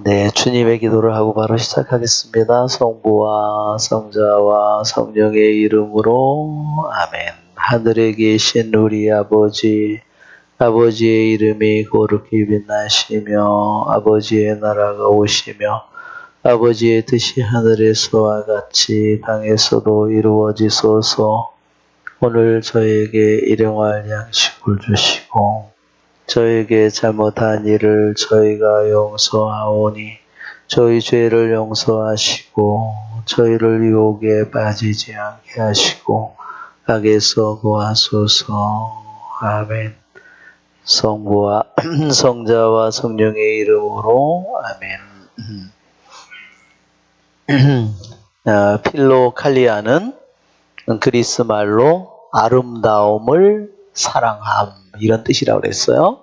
네, 주님의 기도를 하고 바로 시작하겠습니다. 성부와 성자와 성령의 이름으로 아멘. 하늘에 계신 우리 아버지, 아버지의 이름이 거룩히 빛나시며 아버지의 나라가 오시며 아버지의 뜻이 하늘에서와 같이 땅에서도 이루어지소서. 오늘 저에게 일용할 양식을 주시고 저에게 잘못한 일을 저희가 용서하오니 저희 죄를 용서하시고 저희를 유혹에 빠지지 않게 하시고 악에서 구하소서. 아멘. 성부와 성자와 성령의 이름으로 아멘. 필로칼리아는 그리스 말로 아름다움을 사랑함 이런 뜻이라고 그랬어요.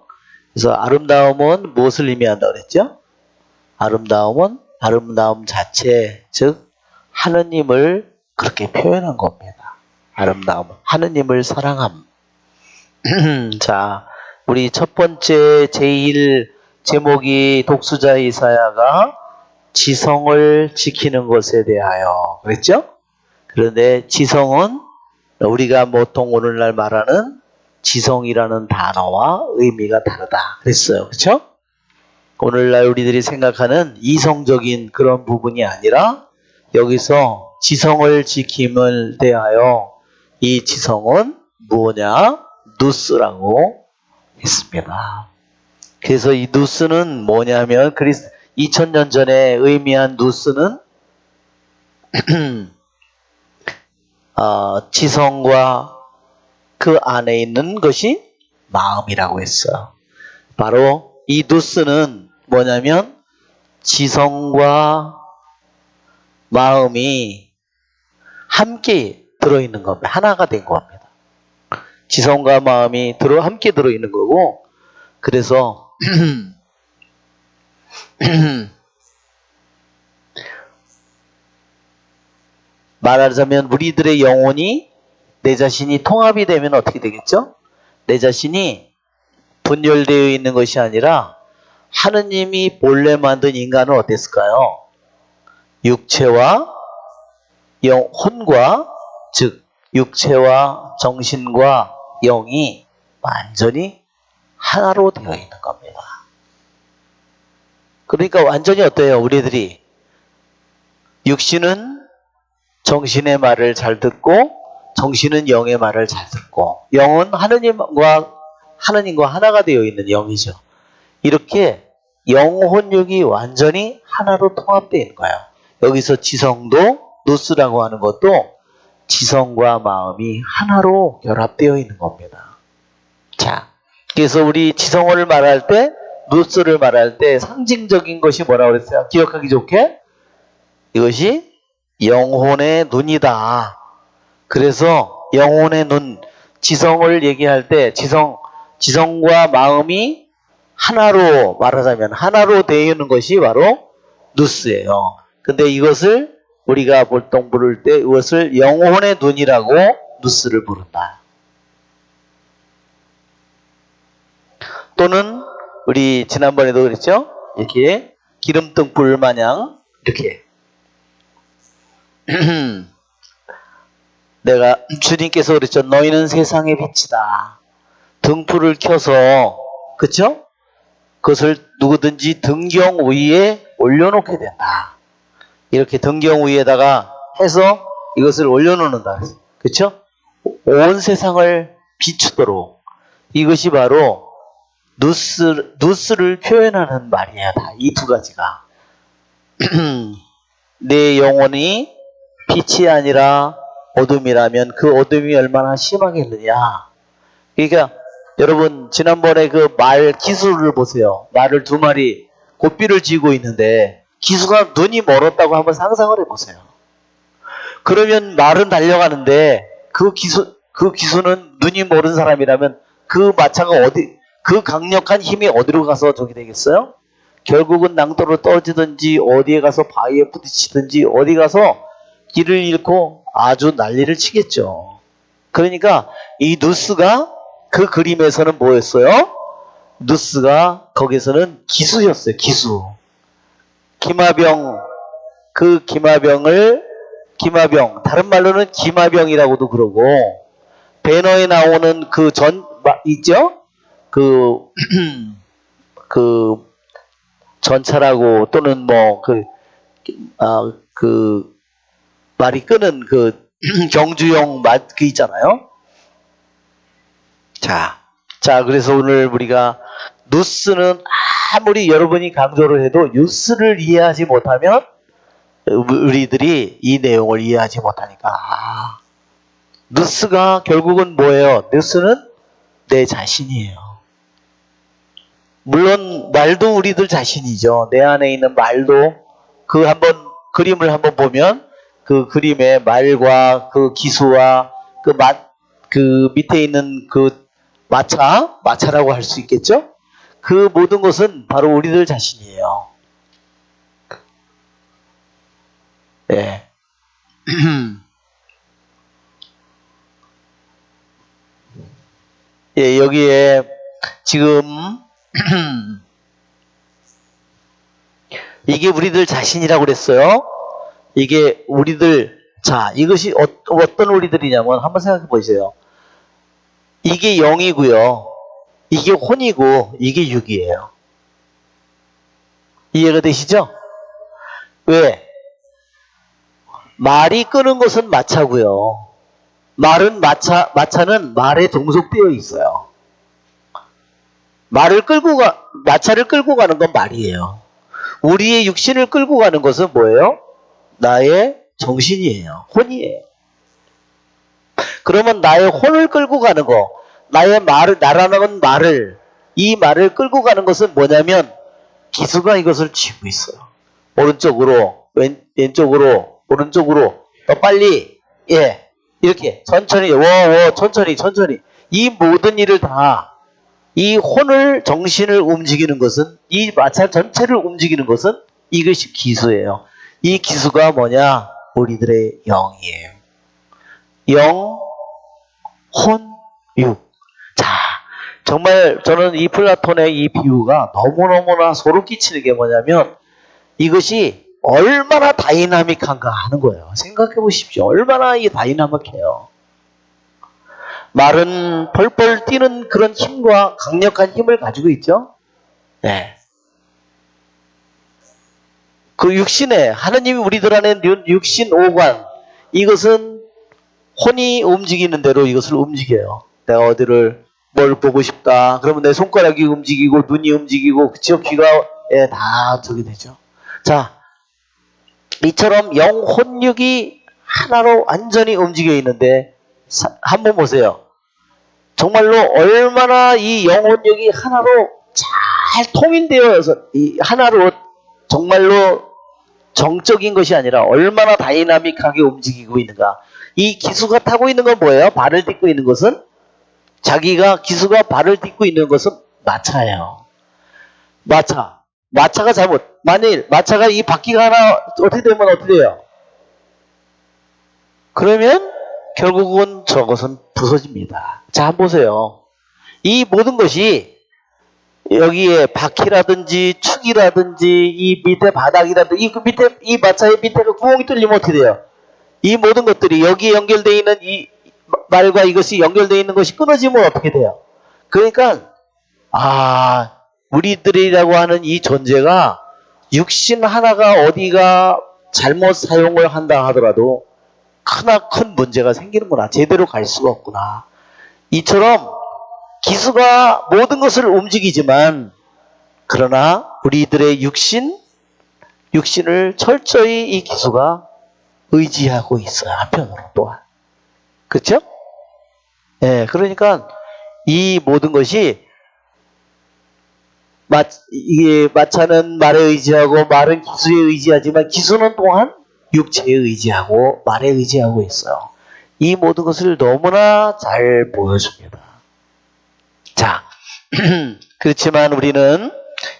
그래서 아름다움은 무엇을 의미한다고 그랬죠? 아름다움은 아름다움 자체, 즉 하느님을 그렇게 표현한 겁니다. 아름다움은 하느님을 사랑함. 자, 우리 첫 번째 제일 제목이 독수자 이사야가 지성을 지키는 것에 대하여 그랬죠? 그런데 지성은 우리가 보통 오늘날 말하는 지성이라는 단어와 의미가 다르다 그랬어요. 그렇죠? 오늘날 우리들이 생각하는 이성적인 그런 부분이 아니라 여기서 지성을 지킴을 대하여 이 지성은 뭐냐? 누스라고 했습니다. 그래서 이 누스는 뭐냐면 2000년 전에 의미한 누스는 지성과 그 안에 있는 것이 마음이라고 했어요. 바로 이 누스는 뭐냐면 지성과 마음이 함께 들어있는 겁니다. 하나가 된 겁니다. 지성과 마음이 함께 들어있는 거고, 그래서 말하자면 우리들의 영혼이 내 자신이 통합이 되면 어떻게 되겠죠? 내 자신이 분열되어 있는 것이 아니라 하느님이 본래 만든 인간은 어땠을까요? 육체와 혼과 즉 육체와 정신과 영이 완전히 하나로 되어 있는 겁니다. 그러니까 완전히 어때요? 우리들이 육신은 정신의 말을 잘 듣고 정신은 영의 말을 잘 듣고 영은 하느님과 하나가 되어 있는 영이죠. 이렇게 영혼육이 완전히 하나로 통합되어 있는 거예요. 여기서 지성도 누스라고 하는 것도 지성과 마음이 하나로 결합되어 있는 겁니다. 자, 그래서 우리 지성을 말할 때 누스를 말할 때 상징적인 것이 뭐라고 그랬어요? 기억하기 좋게 이것이 영혼의 눈이다. 그래서 영혼의 눈, 지성을 얘기할 때 지성과 마음이 하나로 말하자면 하나로 되어 있는 것이 바로 누스예요. 근데 이것을 우리가 보통 부를 때 이것을 영혼의 눈이라고 누스를 부른다. 또는 우리 지난번에도 그랬죠? 이렇게 기름등불 마냥 이렇게 내가 주님께서 그랬죠. 너희는 세상의 빛이다. 등불을 켜서 그렇죠? 그것을 누구든지 등경 위에 올려놓게 된다. 이렇게 등경 위에다가 해서 이것을 올려놓는다. 그렇죠? 온 세상을 비추도록. 이것이 바로 누스를 표현하는 말이야. 다 이 두 가지가. 내 영혼이 빛이 아니라 어둠이라면 그 어둠이 얼마나 심하겠느냐. 그러니까 여러분 지난번에 그 말 기수를 보세요. 말을 두 마리 고삐를 쥐고 있는데 기수가 눈이 멀었다고 한번 상상을 해보세요. 그러면 말은 달려가는데 그 기수는 눈이 멀은 사람이라면 그 마차가 그 강력한 힘이 어디로 가서 저기 되겠어요? 결국은 낭떠로 떨어지든지 어디에 가서 바위에 부딪히든지 어디 가서 길을 잃고 아주 난리를 치겠죠. 그러니까 이 누스가 그 그림에서는 뭐였어요? 누스가 거기서는 기수였어요. 기수. 기마병, 그 기마병, 다른 말로는 기마병이라고도 그러고, 배너에 나오는 있죠? 그 전차라고, 또는 말이 끄는 경주용 있잖아요? 자, 그래서 오늘 우리가 누스는 아무리 여러분이 강조를 해도 뉴스를 이해하지 못하면 우리들이 이 내용을 이해하지 못하니까 뉴스가 결국은 뭐예요? 뉴스는 내 자신이에요. 물론 말도 우리들 자신이죠. 내 안에 있는 말도 그림을 한번 보면 그 그림의 말과 그 기수와 그 밑에 있는 그 마차라고 할 수 있겠죠? 그 모든 것은 바로 우리들 자신이에요. 예. 예, 여기에 지금 이게 우리들 자신이라고 그랬어요. 이게 이것이 어떤 우리들이냐면 한번 생각해 보세요. 이게 영이고요. 이게 혼이고 이게 육이에요. 이해가 되시죠? 왜? 말이 끄는 것은 마차고요. 마차는 말에 종속되어 있어요. 마차를 끌고 가는 건 말이에요. 우리의 육신을 끌고 가는 것은 뭐예요? 나의 정신이에요. 혼이에요. 그러면 나의 혼을 끌고 가는 거, 나라는 이 말을 끌고 가는 것은 뭐냐면, 기수가 이것을 쥐고 있어요. 오른쪽으로, 왼쪽으로, 오른쪽으로, 더 빨리, 예, 이렇게, 천천히, 천천히. 이 모든 일을 이 정신을 움직이는 것은, 이 마차 전체를 움직이는 것은 이것이 기수예요. 이 기수가 뭐냐? 우리들의 영이에요. 영, 혼, 육. 자, 정말 저는 이 플라톤의 이 비유가 너무너무나 소름 끼치는 게 뭐냐면 이것이 얼마나 다이나믹한가 하는 거예요. 생각해 보십시오. 얼마나 이 다이나믹해요. 말은 펄펄 뛰는 그런 힘과 강력한 힘을 가지고 있죠. 네. 그 육신에 하느님이 우리들 안에 육신 오관, 이것은 혼이 움직이는 대로 이것을 움직여요. 내가 뭘 보고 싶다. 그러면 내 손가락이 움직이고 눈이 움직이고 그쵸? 귀가 다 저게 되죠. 자, 이처럼 영, 혼, 육이 하나로 완전히 움직여 있는데 한번 보세요. 정말로 얼마나 이 영, 혼, 육이 하나로 잘 통일되어서 하나로 정말로 정적인 것이 아니라 얼마나 다이나믹하게 움직이고 있는가. 이 기수가 타고 있는 건 뭐예요? 발을 딛고 있는 것은 기수가 발을 딛고 있는 것은 마차예요. 마차가 만일 마차가 이 바퀴가 하나 어떻게 되면 어떻게 돼요? 그러면 결국은 저것은 부서집니다. 자, 한번 보세요. 이 모든 것이 여기에 바퀴라든지 축이라든지 이 밑에 바닥이라든지 이 마차의 밑에가 구멍이 뚫리면 어떻게 돼요? 이 모든 것들이 여기에 연결되어 있는 이 말과 이것이 연결되어 있는 것이 끊어지면 어떻게 돼요? 그러니까 우리들이라고 하는 이 존재가 육신 하나가 어디가 잘못 사용을 한다 하더라도 큰 문제가 생기는구나. 제대로 갈 수가 없구나. 이처럼 기수가 모든 것을 움직이지만 그러나 우리들의 육신을 철저히 이 기수가 의지하고 있어요. 한편으로 또한. 그렇죠? 예, 그러니까 이 모든 것이 이게 마차는 말에 의지하고 말은 기수에 의지하지만 기수는 또한 육체에 의지하고 말에 의지하고 있어요. 이 모든 것을 너무나 잘 보여줍니다. 자, 그렇지만 우리는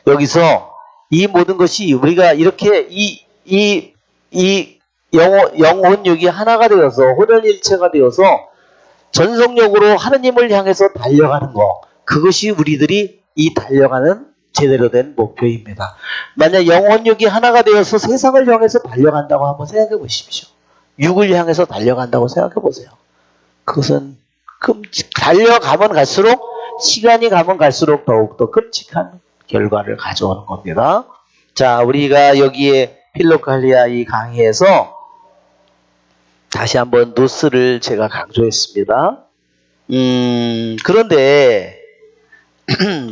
여기서 이 모든 것이 우리가 이렇게 영혼 육이 하나가 되어서 혼연일체가 되어서 전속력으로 하느님을 향해서 달려가는 거, 그것이 우리들이 이 달려가는 제대로 된 목표입니다. 만약 영혼육이 하나가 되어서 세상을 향해서 달려간다고 한번 생각해 보십시오. 육을 향해서 달려간다고 생각해 보세요. 그것은 달려가면 갈수록, 시간이 가면 갈수록 더욱더 끔찍한 결과를 가져오는 겁니다. 자, 우리가 여기에 필로칼리아 이 강의에서 다시 한번 누스를 제가 강조했습니다. 그런데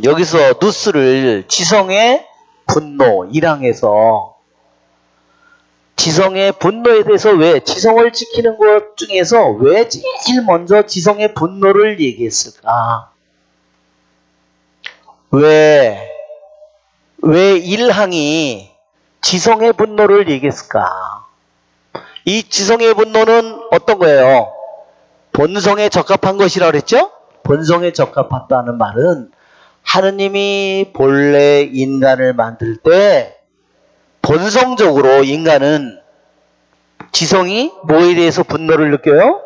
여기서 누스를 지성의 분노 1항에서 지성의 분노에 대해서 왜 지성을 지키는 것 중에서 왜 제일 먼저 지성의 분노를 얘기했을까? 왜 1항이 지성의 분노를 얘기했을까? 이 지성의 분노는 어떤 거예요? 본성에 적합한 것이라고 그랬죠? 본성에 적합하다는 말은 하느님이 본래 인간을 만들 때 본성적으로 인간은 지성이 뭐에 대해서 분노를 느껴요?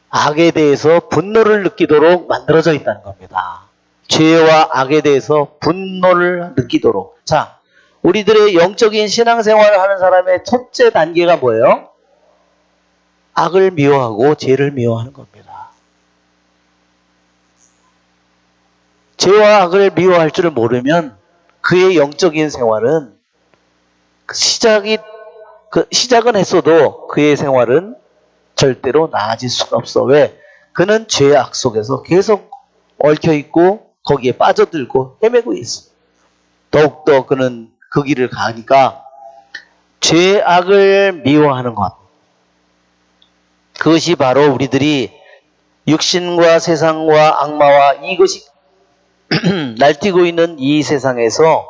악에 대해서 분노를 느끼도록 만들어져 있다는 겁니다. 죄와 악에 대해서 분노를 느끼도록. 자, 우리들의 영적인 신앙생활을 하는 사람의 첫째 단계가 뭐예요? 악을 미워하고 죄를 미워하는 겁니다. 죄와 악을 미워할 줄을 모르면 그의 영적인 생활은 시작은 했어도 그의 생활은 절대로 나아질 수가 없어. 왜? 그는 죄악 속에서 계속 얽혀있고 거기에 빠져들고 헤매고 있어. 더욱더 그는 그 길을 가니까 죄악을 미워하는 것. 그것이 바로 우리들이 육신과 세상과 악마와 이것이 날뛰고 있는 이 세상에서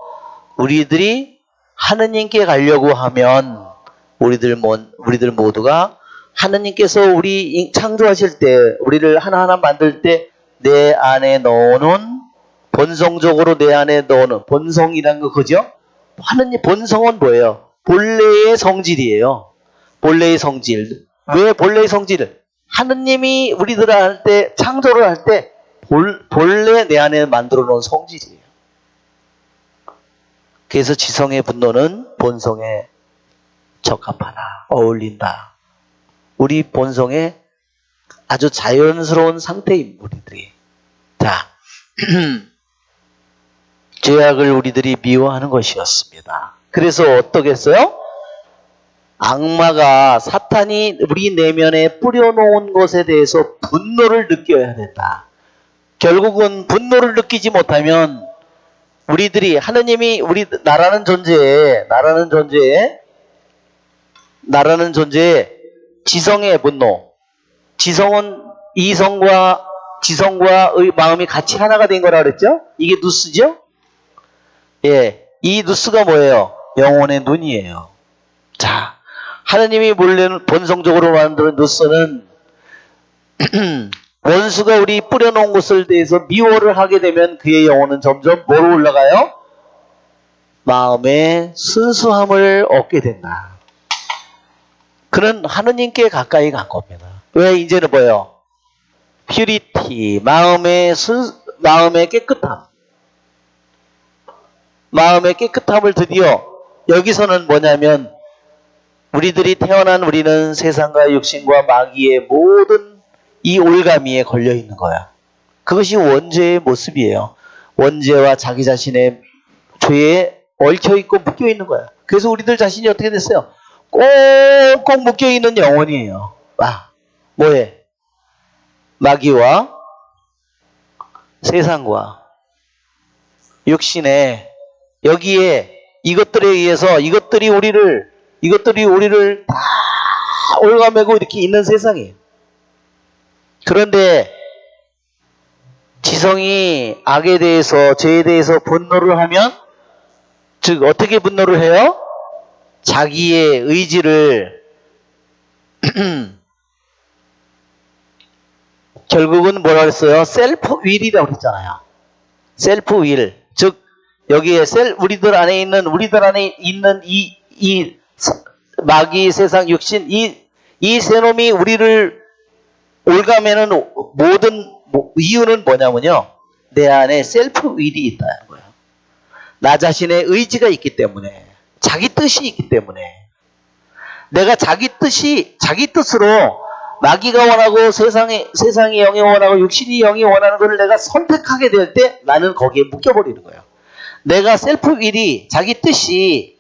우리들이 하느님께 가려고 하면 우리들 모두가 하느님께서 우리 창조하실 때 우리를 하나하나 만들 때 내 안에 넣어놓은 본성적으로 내 안에 넣어놓은 본성이란 거 그죠? 하느님 본성은 뭐예요? 본래의 성질이에요. 본래의 성질. 왜 본래의 성질을? 하느님이 우리들 할 때 창조를 할 때 본래 내 안에 만들어 놓은 성질이에요. 그래서 지성의 분노는 본성에 적합하다. 어울린다. 우리 본성에 아주 자연스러운 상태인 우리들이. 자, 죄악을 우리들이 미워하는 것이었습니다. 그래서 어떻게 했어요? 악마가 사탄이 우리 내면에 뿌려놓은 것에 대해서 분노를 느껴야 된다. 결국은 분노를 느끼지 못하면 우리들이 하느님이 우리 나라는 존재에 지성의 분노. 지성은 지성과의 마음이 같이 하나가 된 거라 그랬죠? 이게 누스죠? 예. 이 누스가 뭐예요? 영혼의 눈이에요. 자, 하느님이 본래 본성적으로 만든 누스는 원수가 우리 뿌려놓은 것을 대해서 미워를 하게 되면 그의 영혼은 점점 뭐로 올라가요? 마음의 순수함을 얻게 된다. 그는 하느님께 가까이 간 겁니다. 왜 이제는 뭐예요? 퓨리티, 마음의 깨끗함. 마음의 깨끗함을 드디어 여기서는 뭐냐면 우리들이 태어난 우리는 세상과 육신과 마귀의 모든 이 올가미에 걸려 있는 거야. 그것이 원죄의 모습이에요. 원죄와 자기 자신의 죄에 얽혀 있고 묶여 있는 거야. 그래서 우리들 자신이 어떻게 됐어요? 꼭꼭 묶여 있는 영혼이에요. 뭐에? 마귀와 세상과 육신에 여기에 이것들에 의해서 이것들이 우리를 다 올가매고 이렇게 있는 세상이에요. 그런데 지성이 악에 대해서 죄에 대해서 분노를 하면 즉 어떻게 분노를 해요? 자기의 의지를 결국은 뭐라 그랬어요? 셀프 윌이라고 그랬잖아요. 셀프 윌. 즉 여기에 우리들 안에 있는 이 마귀 세상 육신 이 세놈이 우리를 올가매는 모든 이유는 뭐냐면요. 내 안에 셀프 윌이 있다는 거예요. 나 자신의 의지가 있기 때문에, 자기 뜻이 있기 때문에, 내가 자기 뜻으로 마귀가 원하고 세상이 영이 원하고 육신이 영이 원하는 것을 내가 선택하게 될 때 나는 거기에 묶여버리는 거예요. 내가 셀프 윌이, 자기 뜻이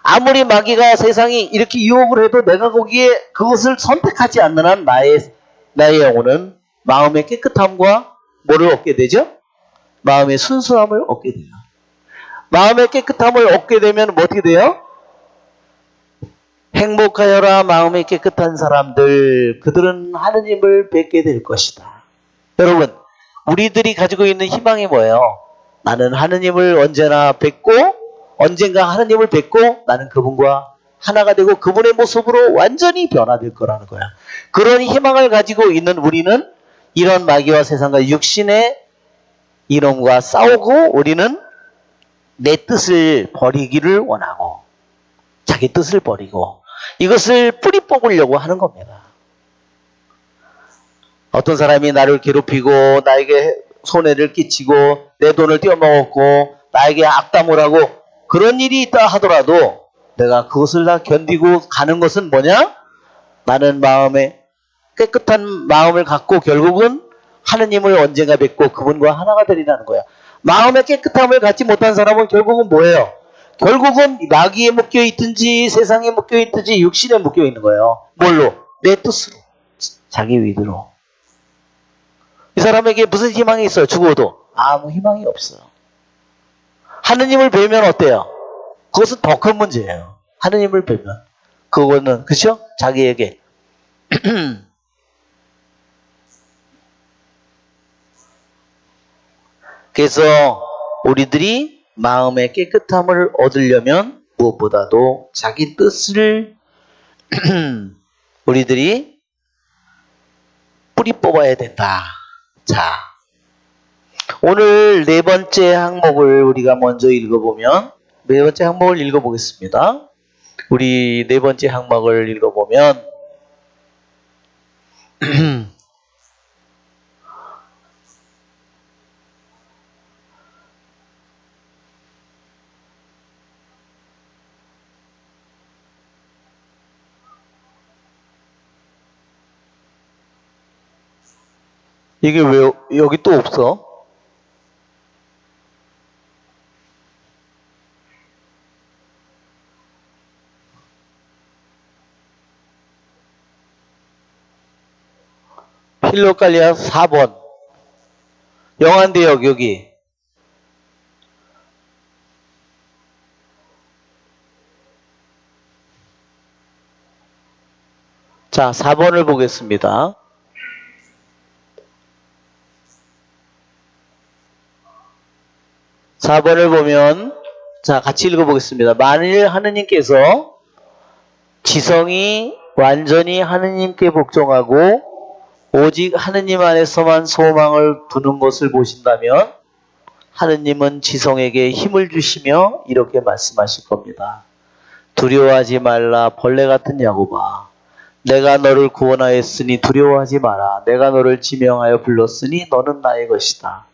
아무리 마귀가 세상이 이렇게 유혹을 해도 내가 거기에 그것을 선택하지 않는 한 나의 영혼은 마음의 깨끗함과 뭐를 얻게 되죠? 마음의 순수함을 얻게 돼요. 마음의 깨끗함을 얻게 되면 뭐 어떻게 돼요? 행복하여라 마음이 깨끗한 사람들, 그들은 하느님을 뵙게 될 것이다. 여러분, 우리들이 가지고 있는 희망이 뭐예요? 나는 하느님을 언젠가 하느님을 뵙고 나는 그분과 하나가 되고 그분의 모습으로 완전히 변화될 거라는 거야. 그런 희망을 가지고 있는 우리는 이런 마귀와 세상과 육신의 이놈과 싸우고 우리는 내 뜻을 버리기를 원하고 자기 뜻을 버리고 이것을 뿌리 뽑으려고 하는 겁니다. 어떤 사람이 나를 괴롭히고 나에게 손해를 끼치고 내 돈을 떼어먹었고 나에게 악담을 하고 그런 일이 있다 하더라도 내가 그것을 다 견디고 가는 것은 뭐냐? 나는 마음에 깨끗한 마음을 갖고 결국은 하느님을 언젠가 뵙고 그분과 하나가 되리라는 거야. 마음의 깨끗함을 갖지 못한 사람은 결국은 뭐예요? 결국은 마귀에 묶여있든지 세상에 묶여있든지 육신에 묶여있는 거예요. 뭘로? 내 뜻으로. 자기 의도로. 이 사람에게 무슨 희망이 있어요? 죽어도 아무 희망이 없어요. 하느님을 뵈면 어때요? 그것은 더 큰 문제예요. 하느님을 뵈면 그거는 그렇죠? 자기에게 그래서 우리들이 마음의 깨끗함을 얻으려면 무엇보다도 자기 뜻을 우리들이 뿌리 뽑아야 된다. 자, 오늘 네 번째 항목을 우리가 먼저 읽어보면 네 번째 항목을 읽어보겠습니다. 우리 네 번째 항목을 읽어보면 이게 왜 여기 또 없어? 필로갈리아 4번 영안대역 여기 자 4번을 보겠습니다. 사 번을 보면 자 같이 읽어보겠습니다. 만일 하느님께서 지성이 완전히 하느님께 복종하고 오직 하느님 안에서만 소망을 두는 것을 보신다면 하느님은 지성에게 힘을 주시며 이렇게 말씀하실 겁니다. 두려워하지 말라 벌레 같은 야곱아, 내가 너를 구원하였으니 두려워하지 마라. 내가 너를 지명하여 불렀으니 너는 나의 것이다.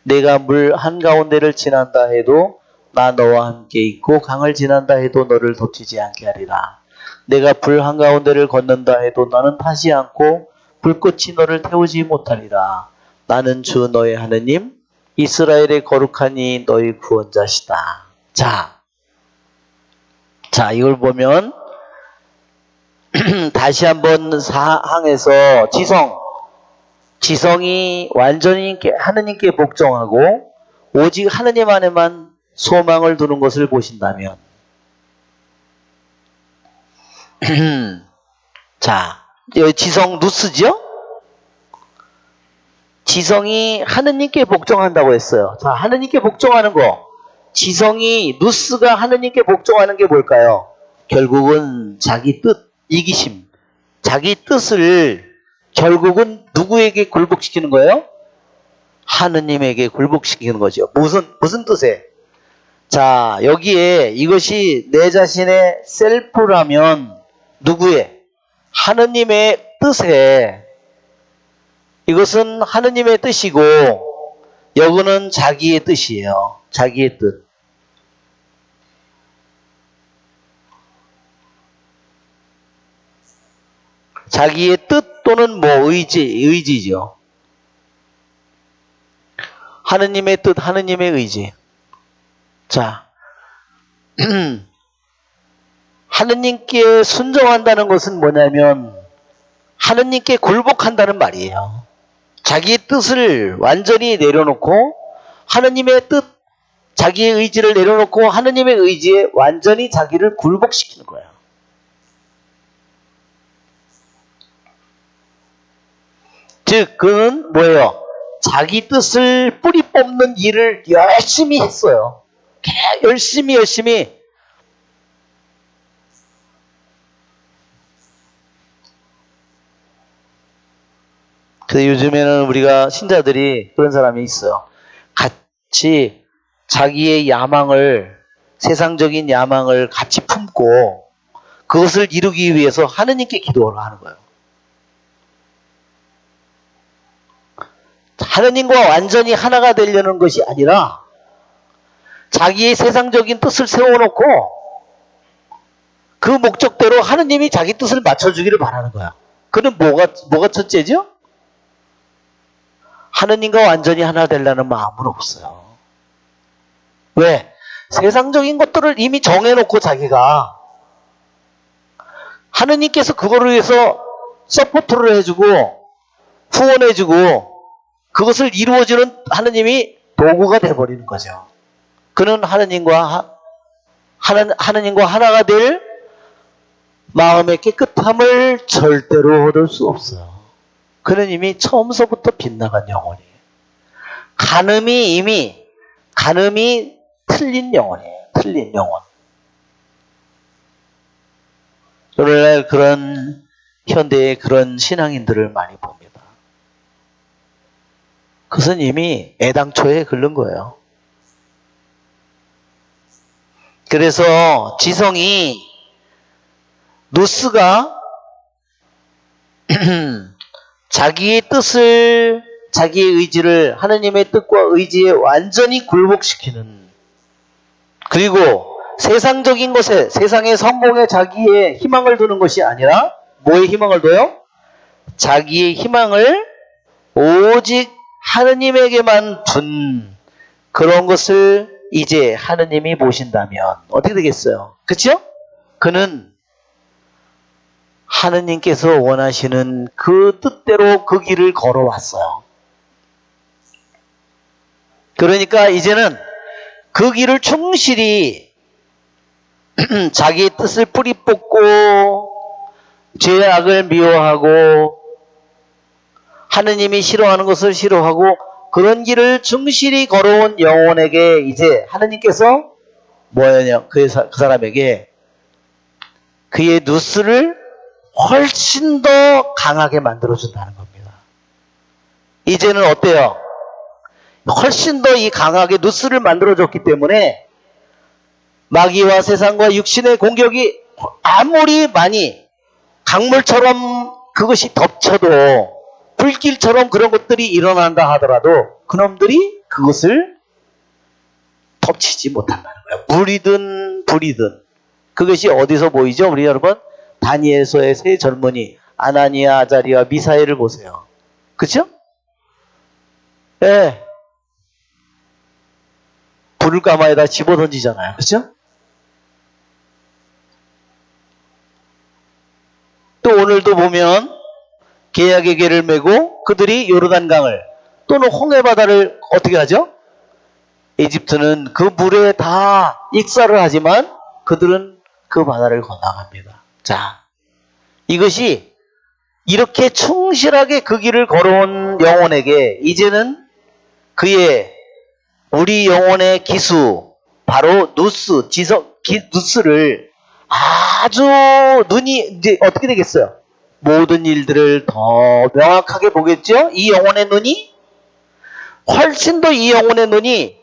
내가 물 한가운데를 지난다 해도 나 너와 함께 있고 강을 지난다 해도 너를 덮치지 않게 하리라. 내가 불 한가운데를 걷는다 해도 나는 타지 않고 불꽃이 너를 태우지 못하리라. 나는 주 너의 하느님 이스라엘의 거룩하니 너의 구원자시다. 자 이걸 보면 다시 한번 사항에서 지성이 완전히 하느님께 복종하고 오직 하느님 안에만 소망을 두는 것을 보신다면 자, 여기 지성 누스죠? 지성이 하느님께 복종한다고 했어요. 자, 하느님께 복종하는 거. 지성이 누스가 하느님께 복종하는 게 뭘까요? 결국은 자기 뜻, 이기심. 자기 뜻을 결국은 누구에게 굴복시키는 거예요? 하느님에게 굴복시키는 거죠. 무슨 뜻에? 자, 여기에 이것이 내 자신의 셀프라면 누구의? 하느님의 뜻에 이것은 하느님의 뜻이고 여거는 자기의 뜻이에요. 자기의 뜻. 자기의 뜻 또는 뭐 의지죠. 하느님의 뜻, 하느님의 의지. 자, 하느님께 순종한다는 것은 뭐냐면 하느님께 굴복한다는 말이에요. 자기의 뜻을 완전히 내려놓고 하느님의 뜻, 자기의 의지를 내려놓고 하느님의 의지에 완전히 자기를 굴복시키는 거예요. 즉 그는 뭐예요? 자기 뜻을 뿌리 뽑는 일을 열심히 했어요. 열심히 그래서 요즘에는 우리가 신자들이 그런 사람이 있어요. 같이 자기의 야망을, 세상적인 야망을 같이 품고 그것을 이루기 위해서 하느님께 기도를 하는 거예요. 하느님과 완전히 하나가 되려는 것이 아니라 자기의 세상적인 뜻을 세워놓고 그 목적대로 하느님이 자기 뜻을 맞춰주기를 바라는 거야. 그는 뭐가 첫째죠? 하느님과 완전히 하나 되려는 마음은 없어요. 왜? 세상적인 것들을 이미 정해놓고 자기가 하느님께서 그거를 위해서 서포트를 해주고 후원해주고 그것을 이루어주는 하느님이 도구가 돼버리는 거죠. 그는 하느님과 하나가 될 마음의 깨끗함을 절대로 얻을 수 없어요. 그는 이미 처음서부터 빗나간 영혼이에요. 간음이 틀린 영혼이에요. 틀린 영혼. 오늘날 그런 현대의 그런 신앙인들을 많이 봅니다. 그것은 이미 애당초에 글른 거예요. 그래서 지성이 누스가 자기의 뜻을, 자기의 의지를 하느님의 뜻과 의지에 완전히 굴복시키는, 그리고 세상적인 것에, 세상의 성공에 자기의 희망을 두는 것이 아니라 뭐에 희망을 둬요? 자기의 희망을 오직 하느님에게만 둔 그런 것을 이제 하느님이 보신다면 어떻게 되겠어요? 그렇죠? 그는 하느님께서 원하시는 그 뜻대로 그 길을 걸어왔어요. 그러니까 이제는 그 길을 충실히 자기의 뜻을 뿌리 뽑고 죄악을 미워하고 하느님이 싫어하는 것을 싫어하고 그런 길을 충실히 걸어온 영혼에게 이제 하느님께서 뭐였냐, 그 사람에게 그의 누스를 훨씬 더 강하게 만들어준다는 겁니다. 이제는 어때요? 훨씬 더 이 강하게 누스를 만들어줬기 때문에 마귀와 세상과 육신의 공격이 아무리 많이 강물처럼 그것이 덮쳐도 불길처럼 그런 것들이 일어난다 하더라도 그놈들이 그것을 덮치지 못한다는 거예요. 물이든 불이든. 그것이 어디서 보이죠? 우리 여러분 다니엘서의 세 젊은이 아나니아, 아자리아, 미사엘을 보세요. 그렇죠? 예. 불을 가마에다 집어던지잖아요. 그렇죠? 또 오늘도 보면 계약의 궤를 메고 그들이 요르단강을 또는 홍해바다를 어떻게 하죠? 이집트는 그 물에 다 익사를 하지만 그들은 그 바다를 건너갑니다. 자, 이것이 이렇게 충실하게 그 길을 걸어온 영혼에게 이제는 우리 영혼의 기수, 바로 누스, 누스를 아주 눈이 이제 어떻게 되겠어요? 모든 일들을 더 명확하게 보겠죠? 이 영혼의 눈이 훨씬 더 이 영혼의 눈이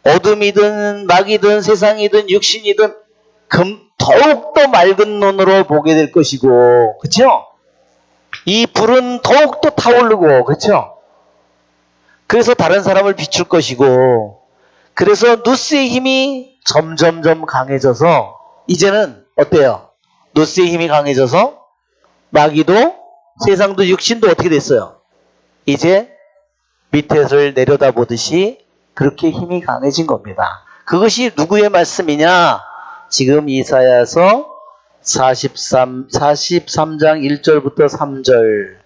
어둠이든 낙이든 세상이든 육신이든 더욱더 맑은 눈으로 보게 될 것이고, 그렇죠? 이 불은 더욱더 타오르고, 그렇죠? 그래서 다른 사람을 비출 것이고, 그래서 누스의 힘이 점점점 강해져서 이제는 어때요? 누스의 힘이 강해져서 마귀도 세상도 육신도 어떻게 됐어요? 이제 밑에를 내려다보듯이 그렇게 힘이 강해진 겁니다. 그것이 누구의 말씀이냐? 지금 이사야서 43장 1절부터 3절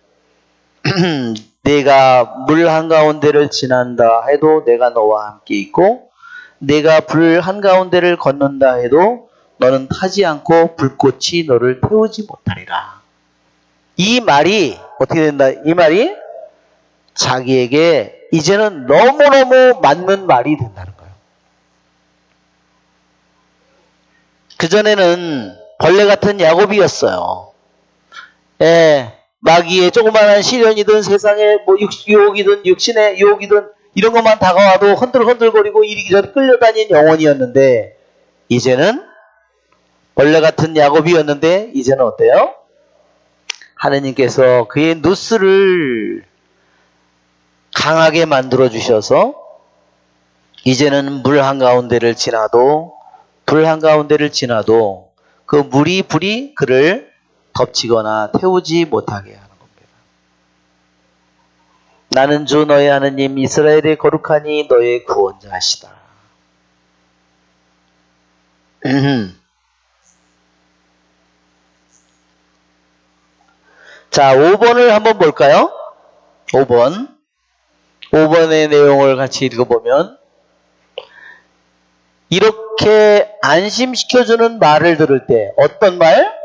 내가 물 한가운데를 지난다 해도 내가 너와 함께 있고 내가 불 한가운데를 걷는다 해도 너는 타지 않고 불꽃이 너를 태우지 못하리라. 이 말이 어떻게 된다? 이 말이 자기에게 이제는 너무너무 맞는 말이 된다는 거예요. 그전에는 벌레 같은 야곱이었어요. 마귀의 조그마한 시련이든 세상의 뭐 유혹이든 육신의 유혹이든 이런 것만 다가와도 흔들흔들거리고 이리저리 끌려다니는 영혼이었는데 이제는 벌레 같은 야곱이었는데 이제는 어때요? 하느님께서 그의 누스를 강하게 만들어 주셔서 이제는 물 한가운데를 지나도 불 한가운데를 지나도 그 불이 그를 덮치거나 태우지 못하게 하는 겁니다. 나는 주 너의 하느님 이스라엘의 거룩하니 너의 구원자시다. 자, 5번을 한번 볼까요? 5번의 내용을 같이 읽어보면 이렇게 안심시켜주는 말을 들을 때 어떤 말?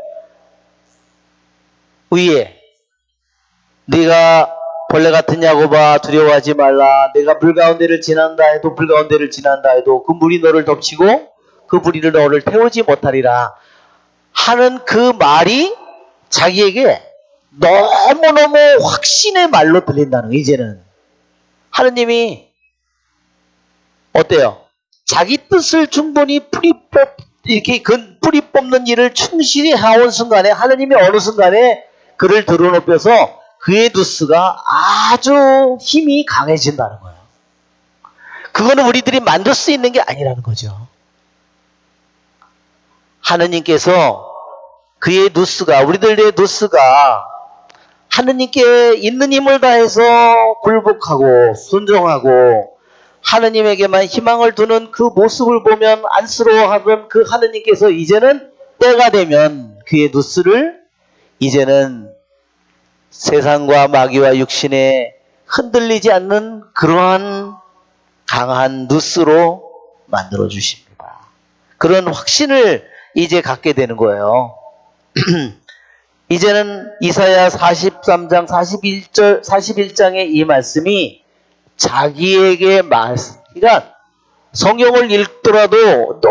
위에 네가 벌레 같은 야곱아 두려워하지 말라. 내가 불 가운데를 지난다 해도 불 가운데를 지난다 해도 그 물이 너를 덮치고 그 불이 너를 태우지 못하리라 하는 그 말이 자기에게 너무너무 확신의 말로 들린다는 거예요. 이제는 하느님이 어때요? 자기 뜻을 충분히 이렇게 뿌리 뽑는 일을 충실히 해온 순간에 하느님이 어느 순간에 그를 드러높여서 그의 누스가 아주 힘이 강해진다는 거예요. 그거는 우리들이 만들 수 있는 게 아니라는 거죠. 하느님께서 그의 누스가 우리들의 누스가 하느님께 있는 힘을 다해서 굴복하고 순종하고 하느님에게만 희망을 두는 그 모습을 보면 안쓰러워하던 그 하느님께서 이제는 때가 되면 그의 누스를 이제는 세상과 마귀와 육신에 흔들리지 않는 그러한 강한 누스로 만들어 주십니다. 그런 확신을 이제 갖게 되는 거예요. 이제는 이사야 43장 41장의 이 말씀이 자기에게 그러니까 성경을 읽더라도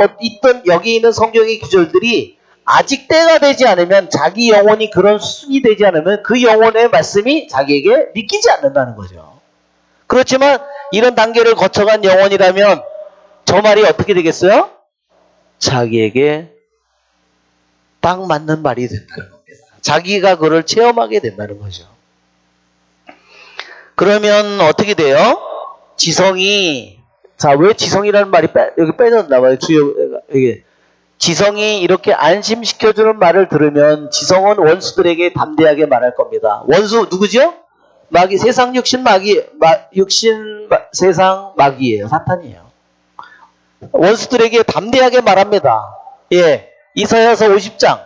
여기 있는 성경의 구절들이 아직 때가 되지 않으면 자기 영혼이 그런 수준이 되지 않으면 그 영혼의 말씀이 자기에게 믿기지 않는다는 거죠. 그렇지만 이런 단계를 거쳐간 영혼이라면 저 말이 어떻게 되겠어요? 자기에게 딱 맞는 말이 된다는 겁니다. 자기가 그걸 체험하게 된다는 거죠. 그러면 어떻게 돼요? 지성이 왜 지성이라는 말이 여기 빼졌나 봐요. 여기 지성이 이렇게 안심시켜주는 말을 들으면 지성은 원수들에게 담대하게 말할 겁니다. 원수 누구죠? 마귀, 세상 육신 마귀, 세상 마귀예요. 사탄이에요. 원수들에게 담대하게 말합니다. 이사야서 50장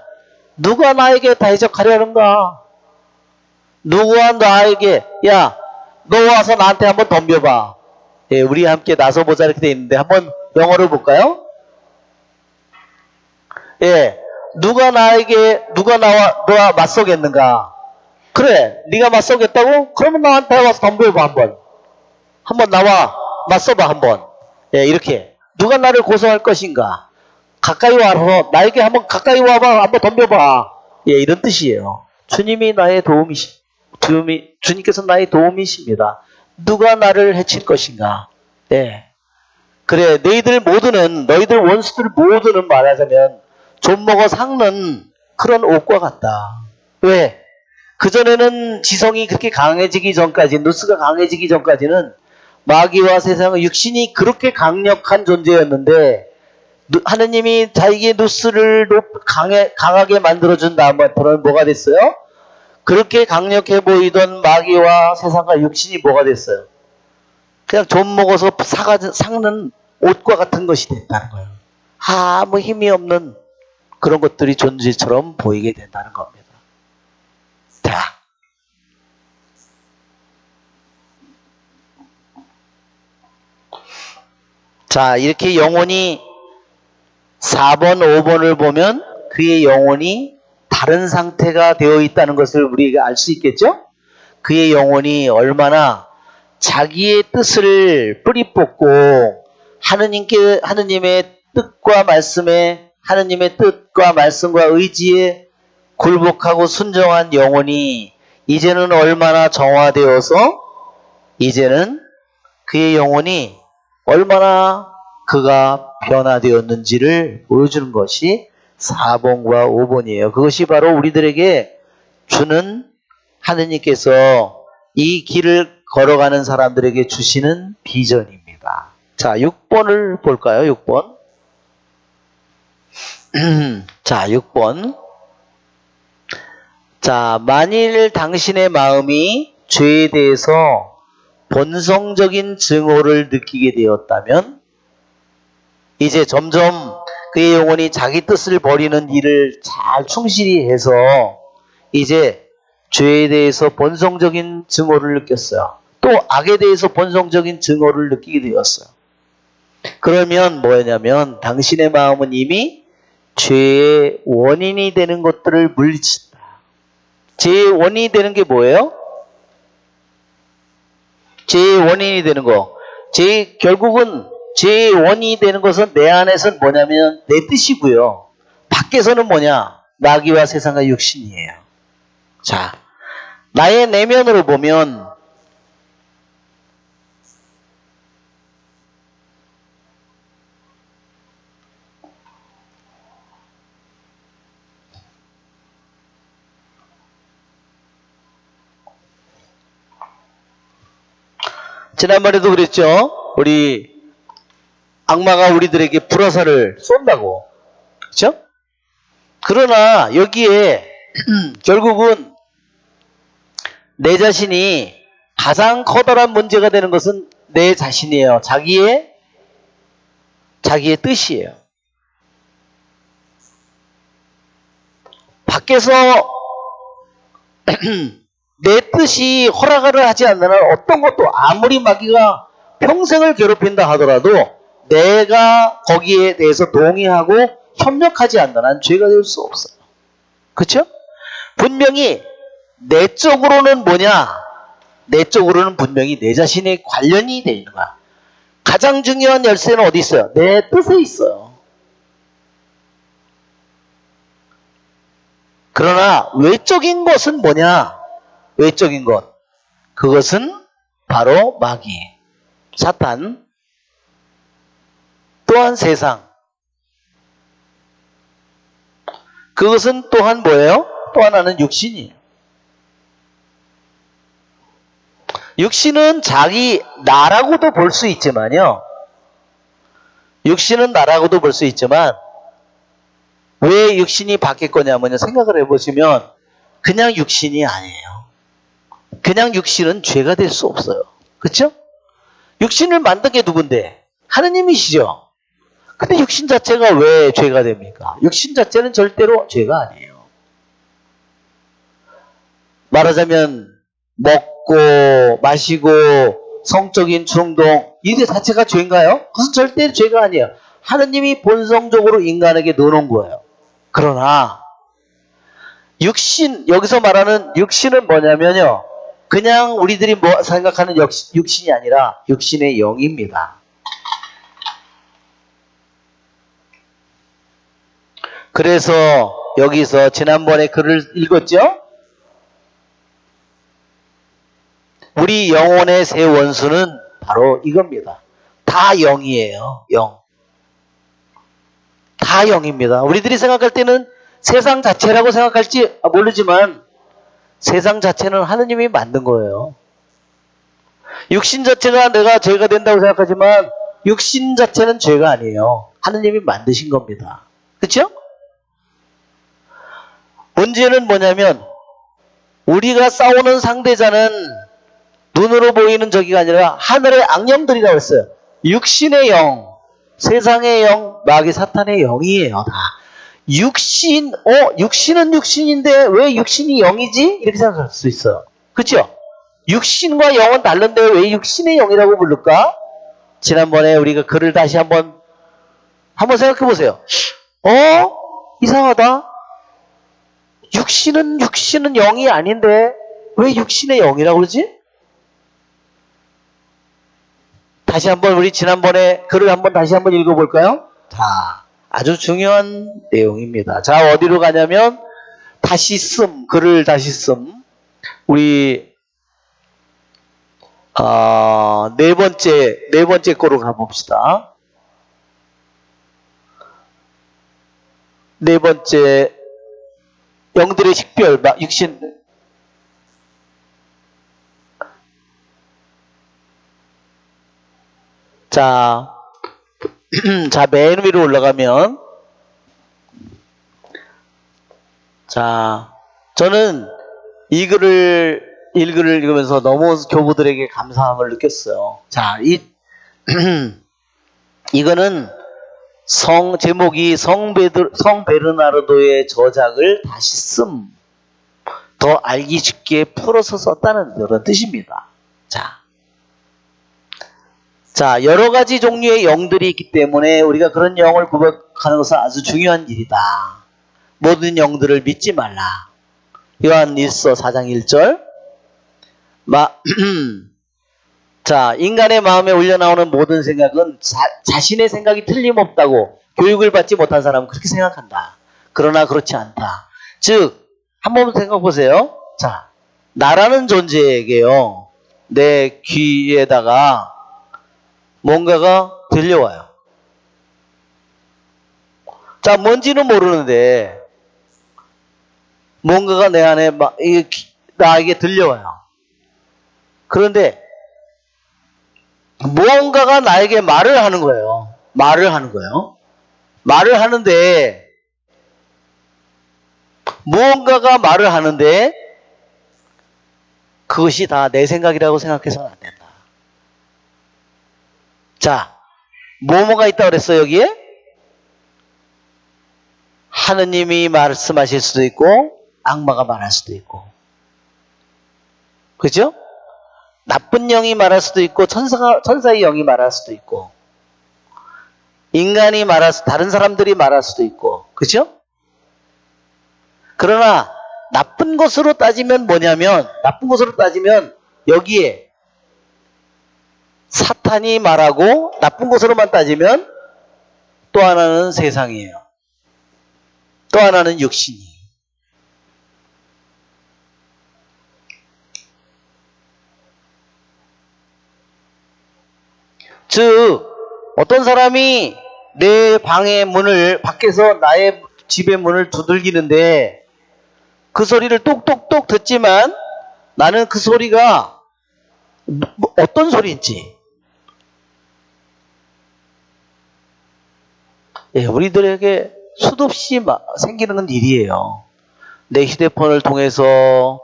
누가 나에게 대적하려는가? 누가 나에게 너 와서 나한테 한번 덤벼봐. 우리 함께 나서보자 이렇게 돼 있는데 한번 영어로 볼까요? 누가 너와 맞서겠는가? 그래, 네가 맞서겠다고? 그러면 나한테 와서 덤벼봐 한번 나와 맞서봐 한번. 이렇게 누가 나를 고소할 것인가? 가까이 와서 나에게 한번 가까이 와봐 한번 덤벼봐. 이런 뜻이에요. 주님이 나의 주님께서 나의 도움이십니다. 누가 나를 해칠 것인가? 그래, 너희들 원수들 모두는 말하자면 좀먹어 삭는 그런 옷과 같다. 왜? 그전에는 지성이 그렇게 강해지기 전까지, 누스가 강해지기 전까지는 마귀와 세상은 육신이 그렇게 강력한 존재였는데 하느님이 자기의 누스를 강하게 만들어준 다음에 뭐가 됐어요? 그렇게 강력해 보이던 마귀와 세상과 육신이 뭐가 됐어요? 그냥 좀 먹어서 삭는 옷과 같은 것이 됐다는 거예요. 아무 힘이 없는 그런 것들이 존재처럼 보이게 된다는 겁니다. 자, 이렇게 영혼이 4번, 5번을 보면 그의 영혼이 다른 상태가 되어 있다는 것을 우리가 알 수 있겠죠? 그의 영혼이 얼마나 자기의 뜻을 뿌리 뽑고 하느님의 뜻과 말씀에 하느님의 뜻과 말씀과 의지에 굴복하고 순종한 영혼이 이제는 얼마나 정화되어서 이제는 그의 영혼이 얼마나 그가 변화되었는지를 보여주는 것이 4번과 5번이에요. 그것이 바로 우리들에게 주는 하느님께서 이 길을 걸어가는 사람들에게 주시는 비전입니다. 자, 6번을 볼까요? 6번. 자, 6번. 자, 만일 당신의 마음이 죄에 대해서 본성적인 증오를 느끼게 되었다면 이제 점점 그의 영혼이 자기 뜻을 버리는 일을 잘 충실히 해서 이제 죄에 대해서 본성적인 증오를 느꼈어요. 또 악에 대해서 본성적인 증오를 느끼게 되었어요. 그러면 뭐냐면 당신의 마음은 이미 죄의 원인이 되는 것들을 물리친다. 죄의 원인이 되는 게 뭐예요? 죄의 원인이 되는 거. 결국은 죄의 원인이 되는 것은 내 안에서는 뭐냐면 내 뜻이고요. 밖에서는 뭐냐? 마귀와 세상과 육신이에요. 자, 나의 내면으로 보면 지난번에도 그랬죠? 우리 악마가 우리들에게 불화살을 쏜다고. 그렇죠? 그러나 여기에 결국은 내 자신이 가장 커다란 문제가 되는 것은 내 자신이에요. 자기의 뜻이에요. 밖에서 내 뜻이 허락을 하지 않는 한 어떤 것도 아무리 마귀가 평생을 괴롭힌다 하더라도 내가 거기에 대해서 동의하고 협력하지 않는 한 죄가 될 수 없어요. 그렇죠? 분명히 내적으로는 뭐냐? 내적으로는 분명히 내 자신의 관련이 되어 있는 거야. 가장 중요한 열쇠는 어디 있어요? 내 뜻에 있어요. 그러나 외적인 것은 뭐냐? 외적인 것. 그것은 바로 마귀, 사탄, 또한 세상. 그것은 또한 뭐예요? 또 하나는 육신이에요. 육신은 나라고도 볼 수 있지만요. 육신은 나라고도 볼 수 있지만 왜 육신이 바뀌었냐면요. 생각을 해보시면 그냥 육신이 아니에요. 그냥 육신은 죄가 될 수 없어요. 그렇죠? 육신을 만든 게 누군데? 하느님이시죠. 근데 육신 자체가 왜 죄가 됩니까? 육신 자체는 절대로 죄가 아니에요. 말하자면 먹고 마시고 성적인 충동 이게 자체가 죄인가요? 그것은 절대 죄가 아니에요. 하느님이 본성적으로 인간에게 넣어놓은 거예요. 그러나 여기서 말하는 육신은 뭐냐면요. 그냥 우리들이 생각하는 육신이 아니라 육신의 영입니다. 그래서 여기서 지난번에 글을 읽었죠? 우리 영혼의 세 원수는 바로 이겁니다. 다 영이에요. 영. 다 영입니다. 우리들이 생각할 때는 세상 자체라고 생각할지 모르지만 세상 자체는 하느님이 만든 거예요. 육신 자체가 내가 죄가 된다고 생각하지만 육신 자체는 죄가 아니에요. 하느님이 만드신 겁니다. 그렇죠? 문제는 뭐냐면 우리가 싸우는 상대자는 눈으로 보이는 저기가 아니라 하늘의 악령들이라고 했어요. 육신의 영, 세상의 영, 마귀 사탄의 영이에요. 다. 육신은 육신인데 왜 육신이 영이지? 이렇게 생각할 수 있어요. 그렇죠? 육신과 영은 다른데 왜 육신의 영이라고 부를까? 지난번에 우리가 글을 다시 한번 생각해 보세요. 이상하다. 육신은 영이 아닌데 왜 육신의 영이라고 그러지? 다시 한번 우리 지난번에 글을 다시 한번 읽어볼까요? 자, 아주 중요한 내용입니다. 자, 어디로 가냐면 글을 다시 쓴 우리 네 번째 거로 가봅시다. 네 번째 영들의 식별, 육신. 자, 맨 위로 올라가면, 자, 저는 이 글을 읽으면서 너무 교부들에게 감사함을 느꼈어요. 자, 이거는 제목이 성 베르나르도의 저작을 다시 더 알기 쉽게 풀어서 썼다는 그런 뜻입니다. 자, 여러 가지 종류의 영들이 있기 때문에 우리가 그런 영을 구별하는 것은 아주 중요한 일이다. 모든 영들을 믿지 말라. 요한 1서 4장 1절. 자, 인간의 마음에 올려나오는 모든 생각은 자신의 생각이 틀림없다고 교육을 받지 못한 사람은 그렇게 생각한다. 그러나 그렇지 않다. 즉, 한번 생각해 보세요. 자, 나라는 존재에게요, 내 귀에다가 뭔가가 들려와요. 자, 뭔지는 모르는데 뭔가가 내 안에 나에게 들려와요. 그런데 무언가가 나에게 말을 하는 거예요. 말을 하는데 무언가가 말을 하는데 그것이 다 내 생각이라고 생각해서는 안 된다. 자, 뭐가 있다고 그랬어요, 여기에? 하느님이 말씀하실 수도 있고 악마가 말할 수도 있고, 그죠? 나쁜 영이 말할 수도 있고 천사의 영이 말할 수도 있고 인간이 다른 사람들이 말할 수도 있고, 그죠? 그러나 나쁜 것으로 따지면 여기에 사탄이 말하고, 나쁜 것으로만 따지면 또 하나는 세상이에요. 또 하나는 육신이. 즉, 어떤 사람이 내 방의 문을, 밖에서 나의 집의 문을 두들기는데 그 소리를 똑똑똑 듣지만 나는 그 소리가 어떤 소리인지, 우리들에게 수없이 생기는 일이에요. 내 휴대폰을 통해서,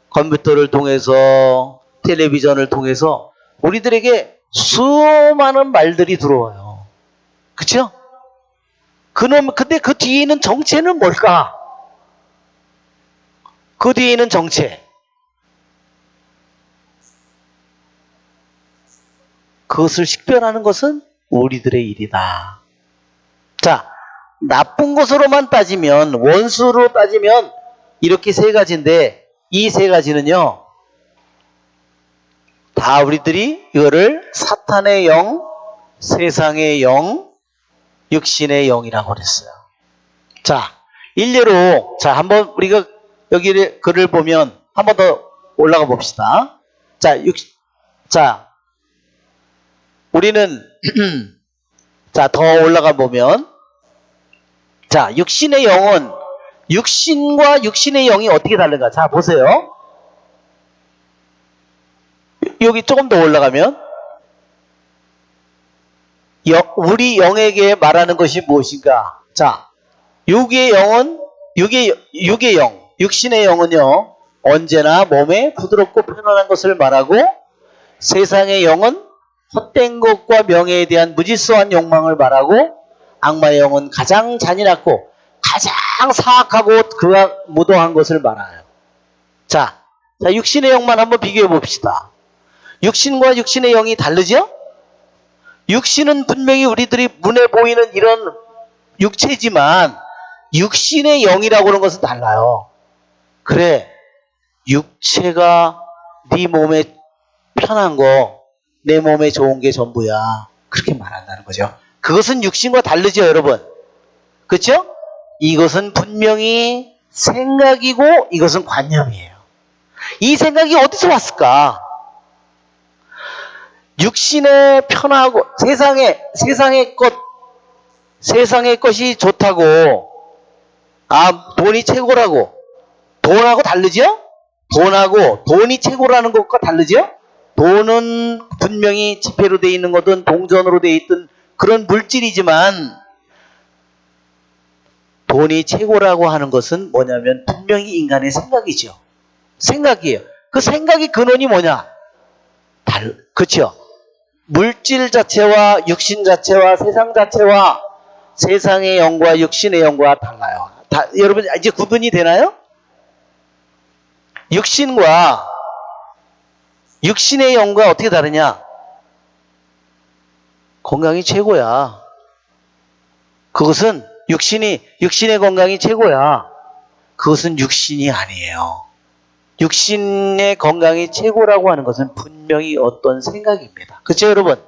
컴퓨터를 통해서, 텔레비전을 통해서 우리들에게 수많은 말들이 들어와요. 그쵸? 근데 그 뒤에 있는 정체는 뭘까? 그 뒤에 있는 정체. 그것을 식별하는 것은 우리들의 일이다. 자, 나쁜 것으로만 따지면, 원수로 따지면 이렇게 세 가지인데, 이 세 가지는요, 다 우리들이 이거를 사탄의 영, 세상의 영, 육신의 영이라고 그랬어요. 자, 일례로, 한번 우리가 여기 글을 보면 한 번 더 올라가 봅시다. 우리는 더 올라가 보면, 육신의 영은, 육신과 육신의 영이 어떻게 다른가? 자, 보세요. 여기 조금 더 올라가면 우리 영에게 말하는 것이 무엇인가? 자, 육의 영은 육의 영, 육신의 영은요 언제나 몸에 부드럽고 편안한 것을 말하고 세상의 영은 헛된 것과 명예에 대한 무질서한 욕망을 말하고 악마의 영은 가장 잔인하고 가장 사악하고 극악 무도한 것을 말하요. 자, 육신의 영만 한번 비교해 봅시다. 육신과 육신의 영이 다르죠? 육신은 분명히 우리들이 눈에 보이는 이런 육체지만 육신의 영이라고 하는 것은 달라요. 그래, 육체가 네 몸에 편한 거, 내 몸에 좋은 게 전부야. 그렇게 말한다는 거죠. 그것은 육신과 다르죠, 여러분. 그렇죠? 이것은 분명히 생각이고 이것은 관념이에요. 이 생각이 어디서 왔을까? 육신에 편하고 세상의 것이 좋다고 돈이 최고라고 돈하고 다르죠? 돈이 최고라는 것과 다르죠? 돈은 분명히 지폐로 되어 있는 거든 동전으로 되어 있든 그런 물질이지만 돈이 최고라고 하는 것은 뭐냐면 분명히 인간의 생각이죠. 생각이에요. 그 생각의 근원이 뭐냐? 그렇죠? 물질 자체와 육신 자체와 세상 자체와 세상의 영과 육신의 영과 달라요. 여러분 이제 구분이 되나요? 육신의 영과 어떻게 다르냐? 건강이 최고야. 그것은 육신의 건강이 최고야. 그것은 육신이 아니에요. 육신의 건강이 최고라고 하는 것은 분명히 어떤 생각입니다. 그렇죠, 여러분?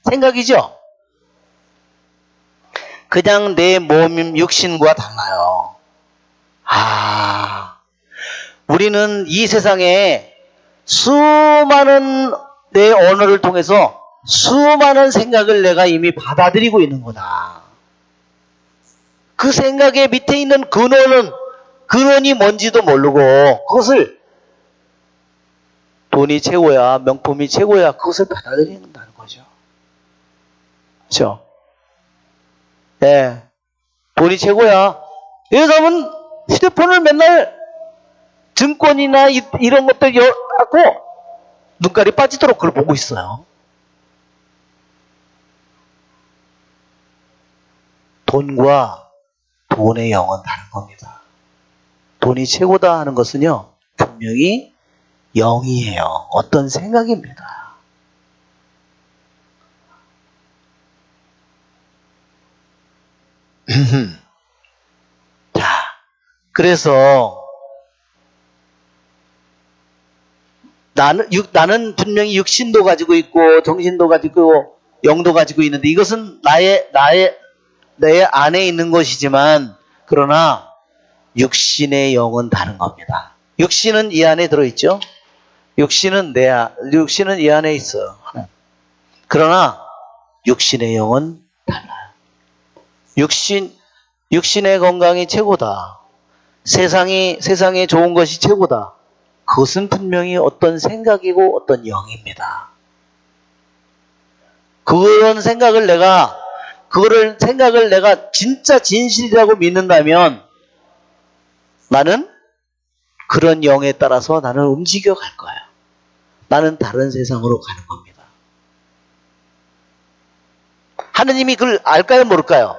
생각이죠? 그냥 내 몸, 육신과 달라요. 우리는 이 세상에 수많은 내 언어를 통해서 수많은 생각을 내가 이미 받아들이고 있는 거다. 그 생각의 밑에 있는 근원이 뭔지도 모르고 그것을 돈이 최고야, 명품이 최고야, 그것을 받아들인다는 거죠. 그렇죠? 네. 돈이 최고야. 예를 들면 휴대폰을 맨날 증권이나 이런 것들 갖고 눈깔이 빠지도록 그걸 보고 있어요. 돈과 돈의 영은 다른 겁니다. 돈이 최고다 하는 것은요, 분명히 영이에요. 어떤 생각입니다. 자, 그래서 나는 분명히 육신도 가지고 있고 정신도 가지고 있고 영도 가지고 있는데 이것은 내 안에 있는 것이지만 그러나 육신의 영은 다른 겁니다. 육신은 이 안에 들어있죠? 육신은 이 안에 있어요. 그러나 육신의 영은 달라요. 육신의 건강이 최고다. 세상에 좋은 것이 최고다. 그것은 분명히 어떤 생각이고 어떤 영입니다. 그런 생각을 내가 진짜 진실이라고 믿는다면 나는 그런 영에 따라서 나는 움직여 갈 거예요. 나는 다른 세상으로 가는 겁니다. 하느님이 그걸 알까요, 모를까요?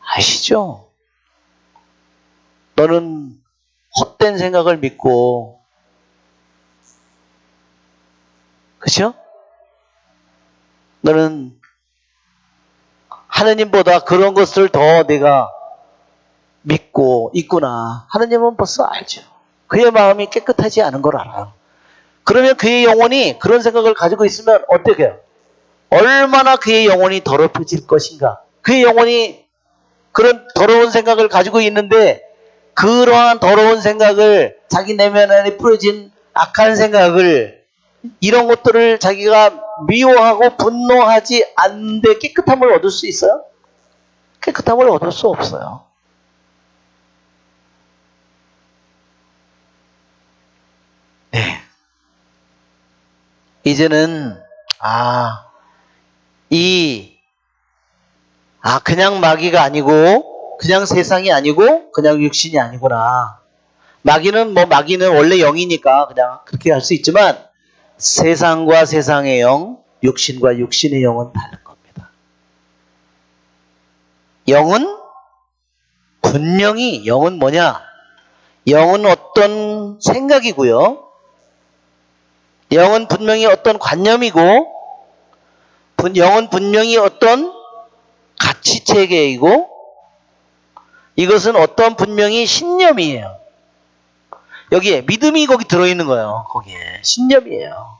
아시죠? 너는 헛된 생각을 믿고, 그렇죠? 너는 하느님보다 그런 것을 더 내가 믿고 있구나. 하느님은 벌써 알죠. 그의 마음이 깨끗하지 않은 걸 알아요. 그러면 그의 영혼이 그런 생각을 가지고 있으면 어떻게 해요? 얼마나 그의 영혼이 더럽혀질 것인가. 그의 영혼이 그런 더러운 생각을 가지고 있는데 그러한 더러운 생각을 자기 내면 안에 풀어진 악한 생각을 이런 것들을 자기가 미워하고 분노하지 않는데 깨끗함을 얻을 수 있어요? 깨끗함을 얻을 수 없어요. 네. 이제는 그냥 마귀가 아니고 그냥 세상이 아니고 그냥 육신이 아니구나. 마귀는 원래 영이니까 그냥 그렇게 할 수 있지만 세상과 세상의 영, 육신과 육신의 영은 다른 겁니다. 영은 분명히 영은 뭐냐? 영은 어떤 생각이고요. 영은 분명히 어떤 관념이고 영은 분명히 어떤 가치체계이고 이것은 어떤 분명히 신념이에요. 여기에 믿음이 거기 들어있는 거예요. 거기에 신념이에요.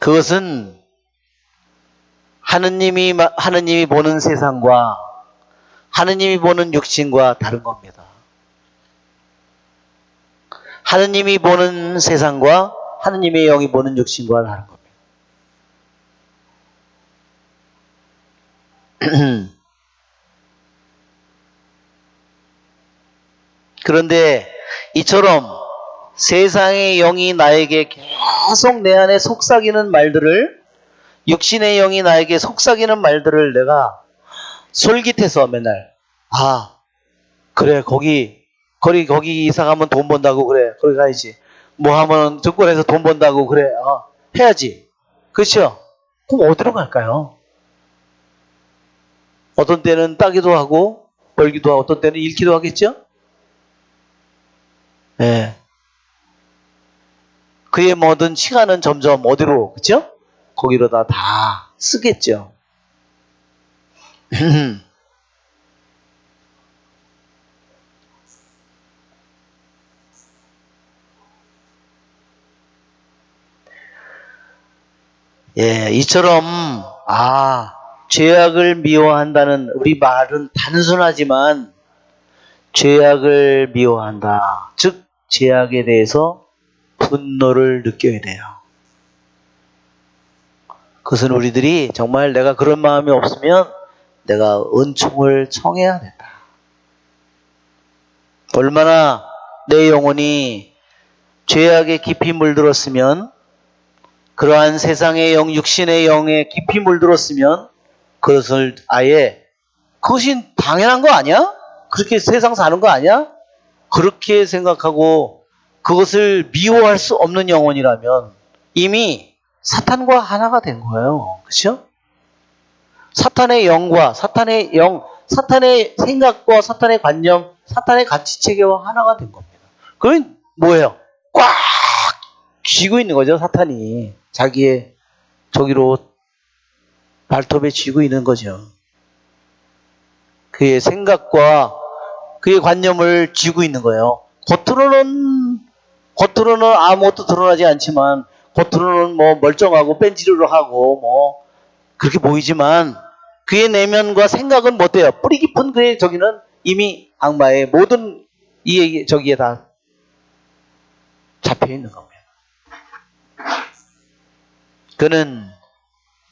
그것은 하느님이 보는 세상과 하느님이 보는 육신과 다른 겁니다. 하느님이 보는 세상과 하느님의 영이 보는 육신과 다른 겁니다. 그런데 이처럼 세상의 영이 나에게 계속 내 안에 속삭이는 말들을 육신의 영이 나에게 속삭이는 말들을 내가 솔깃해서 맨날 그래 거기 이사 가면 돈 번다고 그래 거기 가야지 뭐 하면 증권에서 돈 번다고 그래 해야지 그렇죠? 그럼 어디로 갈까요? 어떤 때는 따기도 하고 벌기도 하고 어떤 때는 잃기도 하겠죠? 네. 그의 모든 시간은 점점 어디로 그렇죠? 거기로 다 쓰겠죠. 예, 이처럼 죄악을 미워한다는 우리 말은 단순하지만 죄악을 미워한다. 즉 죄악에 대해서 분노를 느껴야 돼요. 그것은 우리들이 정말 내가 그런 마음이 없으면 내가 은총을 청해야 된다. 얼마나 내 영혼이 죄악에 깊이 물들었으면 그러한 세상의 영, 육신의 영에 깊이 물들었으면 그것을 그것이 당연한 거 아니야? 그렇게 세상 사는 거 아니야? 그렇게 생각하고 그것을 미워할 수 없는 영혼이라면 이미 사탄과 하나가 된 거예요. 그렇죠? 사탄의 영과 사탄의 생각과 사탄의 관념, 사탄의 가치체계와 하나가 된 겁니다. 그건 뭐예요? 꽉 쥐고 있는 거죠, 사탄이. 자기의 저기로 발톱에 쥐고 있는 거죠. 그의 생각과 그의 관념을 쥐고 있는 거예요. 겉으로는 아무것도 드러나지 않지만 겉으로는 멀쩡하고 뺀지르르 하고 그렇게 보이지만 그의 내면과 생각은 못돼요. 뿌리 깊은 그의 저기는 이미 악마의 모든 저기에 다 잡혀 있는 겁니다. 그는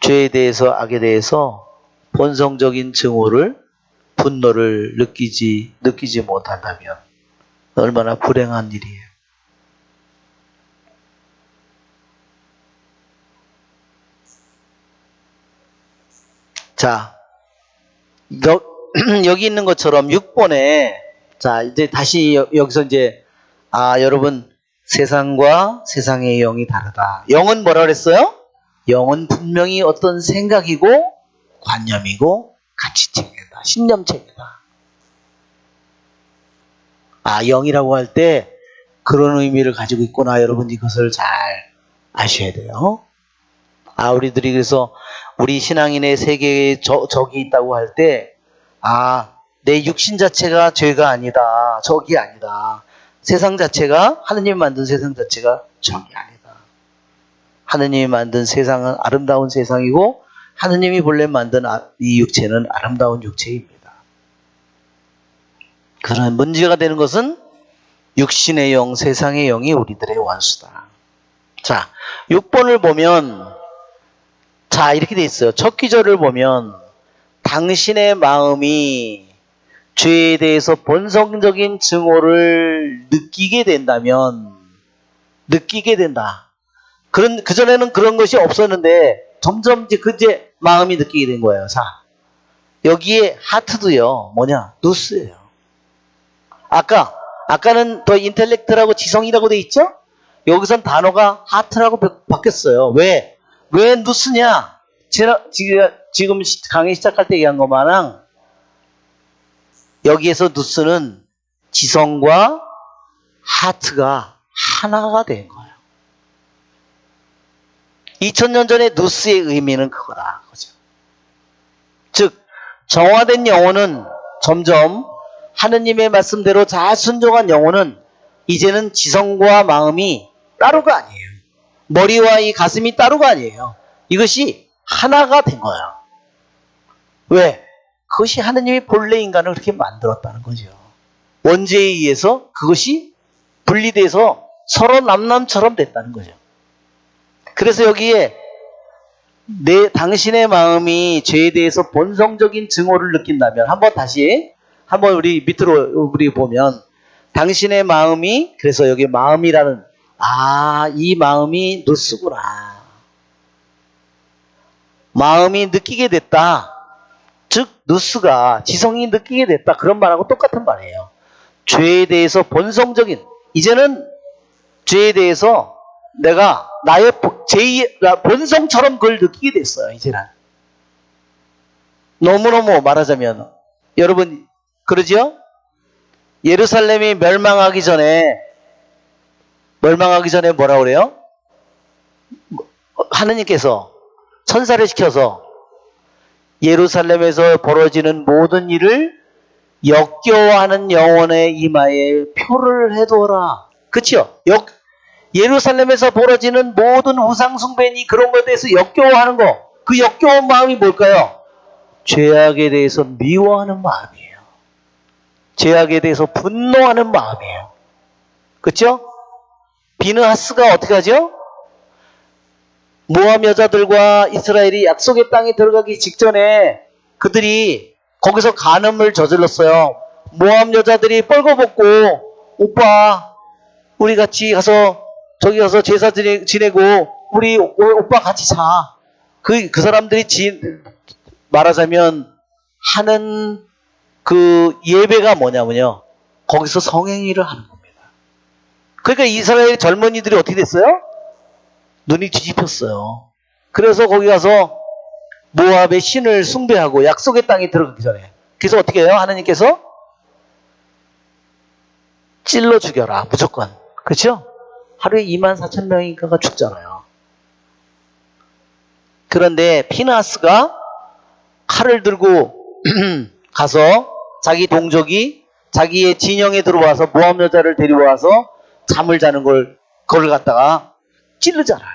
죄에 대해서 악에 대해서 본성적인 분노를 느끼지 못한다면 얼마나 불행한 일이에요. 자, 여기 있는 것처럼 6번에 이제 다시 여기서 여러분 세상과 세상의 영이 다르다. 영은 뭐라 그랬어요? 영은 분명히 어떤 생각이고 관념이고 가치체계다. 신념체계다. 영이라고 할 때 그런 의미를 가지고 있구나. 여러분 이것을 잘 아셔야 돼요. 우리들이 그래서 우리 신앙인의 세계에 적이 있다고 할 때 내 육신 자체가 죄가 아니다. 적이 아니다. 세상 자체가 하느님 만든 세상 자체가 적이 아니다. 하느님이 만든 세상은 아름다운 세상이고 하느님이 본래 만든 이 육체는 아름다운 육체입니다. 그런 문제가 되는 것은 육신의 영, 세상의 영이 우리들의 원수다. 자, 6번을 보면 이렇게 돼 있어요. 첫 기절을 보면 당신의 마음이 죄에 대해서 본성적인 증오를 느끼게 된다. 그전에는 그런 것이 없었는데 점점 이제 마음이 느끼게 된 거예요. 자, 여기에 하트도요. 뭐냐? 누스예요. 아까는 더 인텔렉트라고 지성이라고 돼 있죠? 여기선 단어가 하트라고 바뀌었어요. 왜 누스냐? 지금 강의 시작할 때 얘기한 것마냥 여기에서 누스는 지성과 하트가 하나가 된 거예요. 2000년 전에 누스의 의미는 그거다. 그죠? 즉 정화된 영혼은 점점 하느님의 말씀대로 잘 순종한 영혼은 이제는 지성과 마음이 따로가 아니에요. 머리와 이 가슴이 따로가 아니에요. 이것이 하나가 된 거예요. 왜? 그것이 하느님이 본래 인간을 그렇게 만들었다는 거죠. 원죄에 의해서 그것이 분리돼서 서로 남남처럼 됐다는 거죠. 그래서 여기에 당신의 마음이 죄에 대해서 본성적인 증오를 느낀다면 한번 우리 밑으로 보면 당신의 마음이 그래서 여기 마음이라는 이 마음이 누스구나. 마음이 느끼게 됐다. 즉 누스가 지성이 느끼게 됐다. 그런 말하고 똑같은 말이에요. 죄에 대해서 본성적인 이제는 죄에 대해서 내가 나의 본성처럼 그걸 느끼게 됐어요. 이제는 너무너무 말하자면 여러분 그러죠? 예루살렘이 멸망하기 전에 뭐라 그래요? 하느님께서 천사를 시켜서 예루살렘에서 벌어지는 모든 일을 역겨워하는 영혼의 이마에 표를 해두어라. 그치요? 예루살렘에서 벌어지는 모든 우상숭배니 그런 것에 대해서 역겨워하는 거. 그 역겨운 마음이 뭘까요? 죄악에 대해서 미워하는 마음이에요. 죄악에 대해서 분노하는 마음이에요. 그쵸? 비느하스가 어떻게 하죠? 모압 여자들과 이스라엘이 약속의 땅에 들어가기 직전에 그들이 거기서 간음을 저질렀어요. 모압 여자들이 뻘거벗고 오빠 우리 같이 저기 가서 제사 지내고 우리 오빠 같이 자. 그 사람들이 말하자면 하는 그 예배가 뭐냐면요. 거기서 성행위를 하는 겁니다. 그러니까 이스라엘 젊은이들이 어떻게 됐어요? 눈이 뒤집혔어요. 그래서 거기 가서 모압의 신을 숭배하고 약속의 땅에 들어가기 전에. 그래서 어떻게 해요? 하나님께서 찔러 죽여라. 무조건. 그렇죠? 하루에 24,000명인가가 죽잖아요. 그런데 피나스가 칼을 들고 가서 자기 동족이 자기의 진영에 들어와서 모압 여자를 데려와서 잠을 자는 그걸 갖다가 찌르잖아요.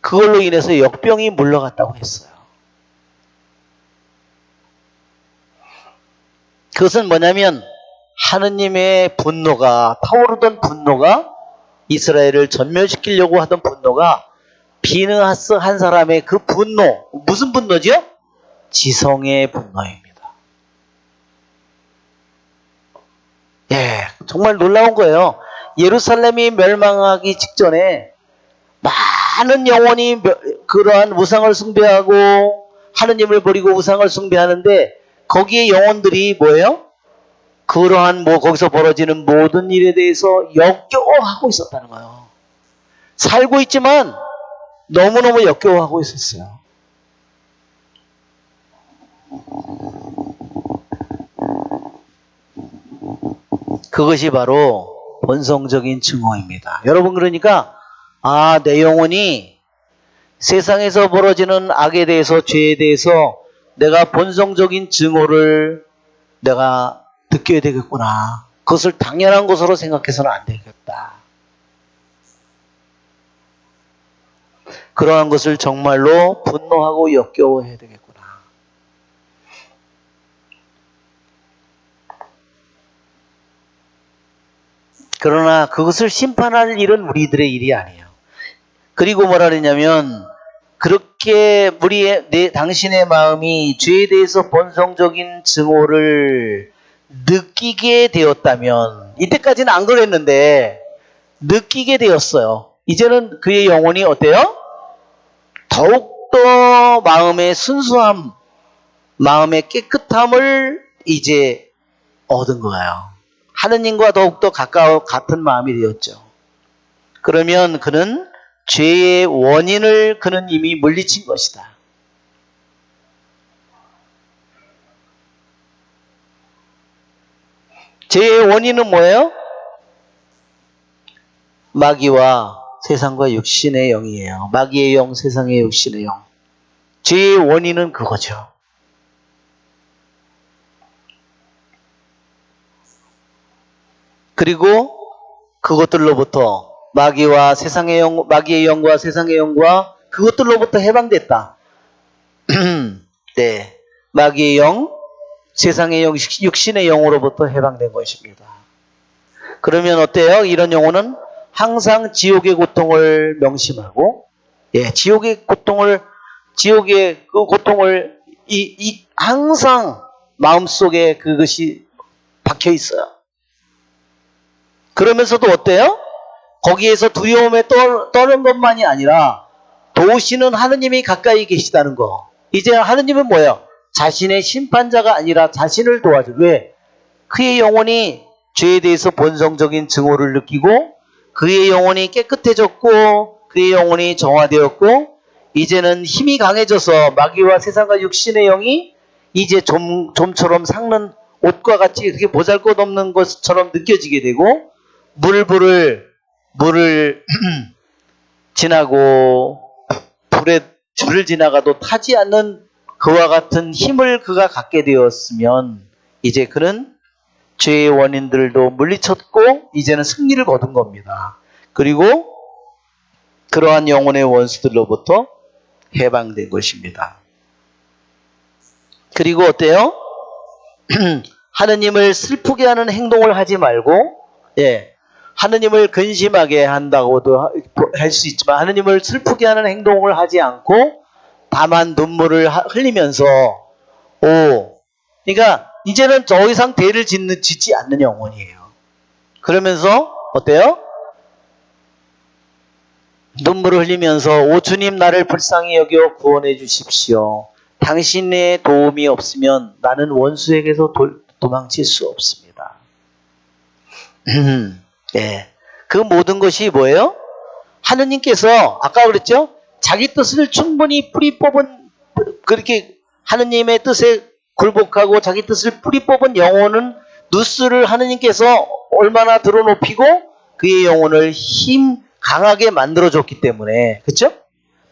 그걸로 인해서 역병이 물러갔다고 했어요. 그것은 뭐냐면 하느님의 타오르던 분노가 이스라엘을 전멸시키려고 하던 분노가 비느하스 한 사람의 그 분노, 무슨 분노죠? 지성의 분노입니다. 예, 정말 놀라운 거예요. 예루살렘이 멸망하기 직전에 많은 영혼이 그러한 우상을 숭배하고 하느님을 버리고 우상을 숭배하는데 거기에 영혼들이 뭐예요? 그러한 거기서 벌어지는 모든 일에 대해서 역겨워하고 있었다는 거예요. 살고 있지만 너무너무 역겨워하고 있었어요. 그것이 바로 본성적인 증오입니다. 여러분 그러니까 내 영혼이 세상에서 벌어지는 악에 대해서 죄에 대해서 내가 본성적인 증오를 내가 느껴야 되겠구나. 그것을 당연한 것으로 생각해서는 안 되겠다. 그러한 것을 정말로 분노하고 역겨워해야 되겠구나. 그러나 그것을 심판할 일은 우리들의 일이 아니에요. 그리고 뭐라 그랬냐면 이렇게 당신의 마음이 죄에 대해서 본성적인 증오를 느끼게 되었다면, 이때까지는 안 그랬는데 느끼게 되었어요. 이제는 그의 영혼이 어때요? 더욱더 마음의 순수함, 마음의 깨끗함을 이제 얻은 거예요. 하느님과 더욱더 같은 마음이 되었죠. 그러면 그는 죄의 원인을 그는 이미 물리친 것이다. 죄의 원인은 뭐예요? 마귀와 세상과 육신의 영이에요. 마귀의 영, 세상의 육신의 영. 죄의 원인은 그거죠. 그리고 그것들로부터 마귀의 영과 세상의 영과 그것들로부터 해방됐다. 네. 마귀의 영, 세상의 영, 육신의 영으로부터 해방된 것입니다. 그러면 어때요? 이런 영혼은 항상 지옥의 고통을 명심하고, 지옥의 고통을 항상 마음속에 그것이 박혀 있어요. 그러면서도 어때요? 거기에서 두려움에 떠는 것만이 아니라 도우시는 하느님이 가까이 계시다는 거. 이제 하느님은 뭐예요? 자신의 심판자가 아니라 자신을 도와줘. 왜? 그의 영혼이 죄에 대해서 본성적인 증오를 느끼고 그의 영혼이 깨끗해졌고 그의 영혼이 정화되었고 이제는 힘이 강해져서 마귀와 세상과 육신의 영이 이제 좀처럼 삭는 옷과 같이 그렇게 보잘것없는 것처럼 느껴지게 되고 물을 지나고 줄을 지나가도 타지 않는 그와 같은 힘을 그가 갖게 되었으면 이제 그는 죄의 원인들도 물리쳤고 이제는 승리를 거둔 겁니다. 그리고 그러한 영혼의 원수들로부터 해방된 것입니다. 그리고 어때요? 하느님을 슬프게 하는 행동을 하지 말고 하느님을 근심하게 한다고도 할 수 있지만 하느님을 슬프게 하는 행동을 하지 않고 다만 눈물을 흘리면서 그러니까 이제는 더 이상 대를 짓지 않는 영혼이에요. 그러면서 어때요? 눈물을 흘리면서 오 주님 나를 불쌍히 여겨 구원해 주십시오. 당신의 도움이 없으면 나는 원수에게서 도망칠 수 없습니다. 그 모든 것이 뭐예요? 하느님께서 아까 그랬죠? 자기 뜻을 충분히 뿌리 뽑은 그렇게 하느님의 뜻에 굴복하고 자기 뜻을 뿌리 뽑은 영혼은 누스를 하느님께서 얼마나 들어높이고 그의 영혼을 강하게 만들어줬기 때문에 그렇죠?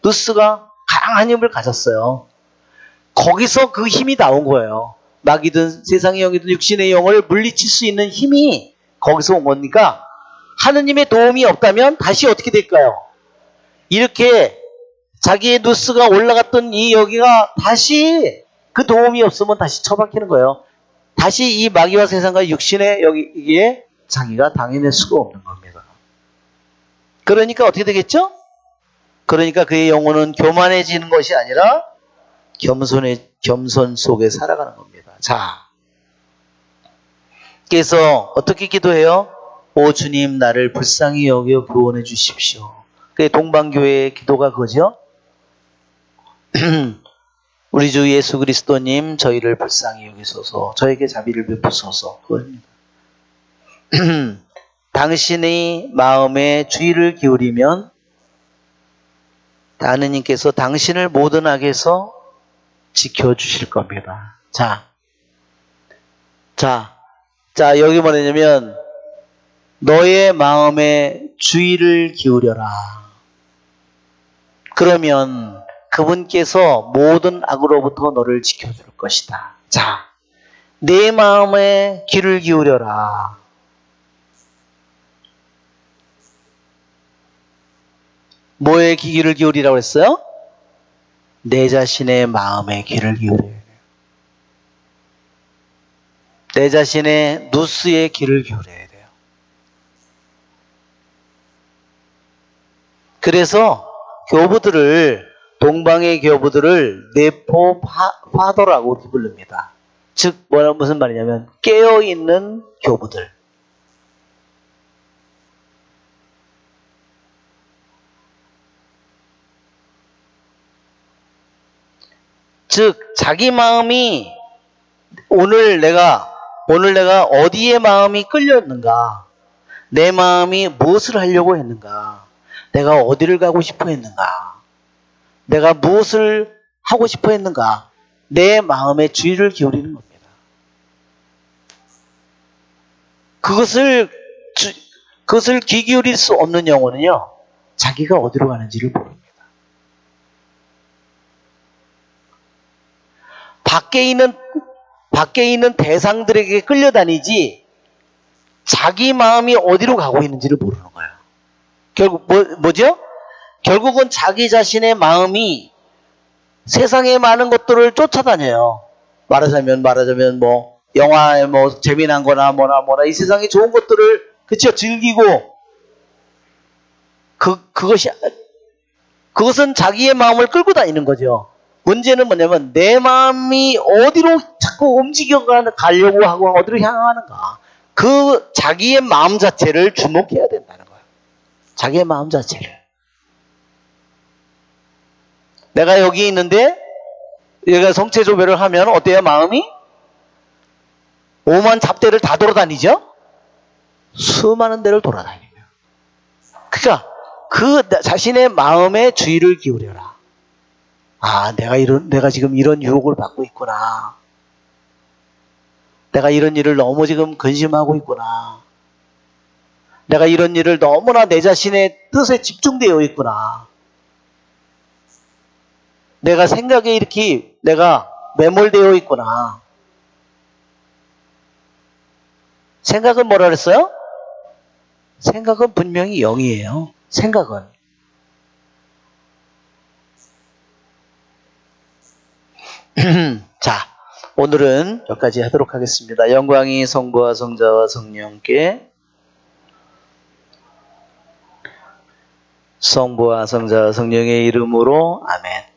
누스가 강한 힘을 가졌어요. 거기서 그 힘이 나온 거예요. 마귀든 세상의 영이든 육신의 영을 물리칠 수 있는 힘이 거기서 온 거니까 하느님의 도움이 없다면 다시 어떻게 될까요? 이렇게 자기의 누스가 올라갔던 이 여기가 다시 그 도움이 없으면 다시 처박히는 거예요. 다시 이 마귀와 세상과 육신의 여기에 자기가 당해낼 수가 없는 겁니다. 그러니까 어떻게 되겠죠? 그러니까 그의 영혼은 교만해지는 것이 아니라 겸손 속에 살아가는 겁니다. 자, 그래서 어떻게 기도해요? 오 주님 나를 불쌍히 여겨 구원해 주십시오. 그게 동방교회의 기도가 그거죠? 우리 주 예수 그리스도님 저희를 불쌍히 여기소서 저에게 자비를 베푸소서 그겁니다. 당신의 마음에 주의를 기울이면 하느님께서 당신을 모든 악에서 지켜주실 겁니다. 자 여기 뭐냐면 너의 마음에 주의를 기울여라. 그러면 그분께서 모든 악으로부터 너를 지켜줄 것이다. 자, 내 마음에 귀를 기울여라. 뭐에 귀를 기울이라고 했어요? 내 자신의 마음에 귀를 기울여야 돼요. 내 자신의 누스에 귀를 기울여야 돼요. 그래서 교부들을 동방의 교부들을 내포 파더라고 이렇게 부릅니다. 즉 무슨 말이냐면 깨어있는 교부들. 즉 자기 마음이 오늘 내가 어디에 마음이 끌렸는가, 내 마음이 무엇을 하려고 했는가, 내가 어디를 가고 싶어 했는가, 내가 무엇을 하고 싶어 했는가, 내 마음에 주의를 기울이는 겁니다. 그것을 귀 기울일 수 없는 영혼은요, 자기가 어디로 가는지를 모릅니다. 밖에 있는 대상들에게 끌려다니지 자기 마음이 어디로 가고 있는지를 모르는 거예요. 결국 뭐죠? 결국은 자기 자신의 마음이 세상의 많은 것들을 쫓아다녀요. 말하자면 뭐 영화에 뭐 재미난 거나 뭐나 이 세상에 좋은 것들을 그쵸 즐기고 그것은 자기의 마음을 끌고 다니는 거죠. 문제는 뭐냐면 내 마음이 어디로 자꾸 가려고 하고 어디로 향하는가. 그 자기의 마음 자체를 주목해야 된다는 거예요. 자기의 마음 자체를. 내가 여기 있는데 얘가 성체조배를 하면 어때요? 마음이? 오만 잡대를 다 돌아다니죠? 수많은 데를 돌아다니며. 그러니까 그 자신의 마음에 주의를 기울여라. 아, 내가 지금 이런 유혹을 받고 있구나. 내가 이런 일을 너무 지금 근심하고 있구나. 내가 이런 일을 너무나 내 자신의 뜻에 집중되어 있구나. 내가 생각에 이렇게 내가 매몰되어 있구나. 생각은 뭐라 그랬어요? 생각은 분명히 영이에요. 생각은. 자, 오늘은 여기까지 하도록 하겠습니다. 영광이 성부와 성자와 성령께, 성부와 성자와 성령의 이름으로 아멘.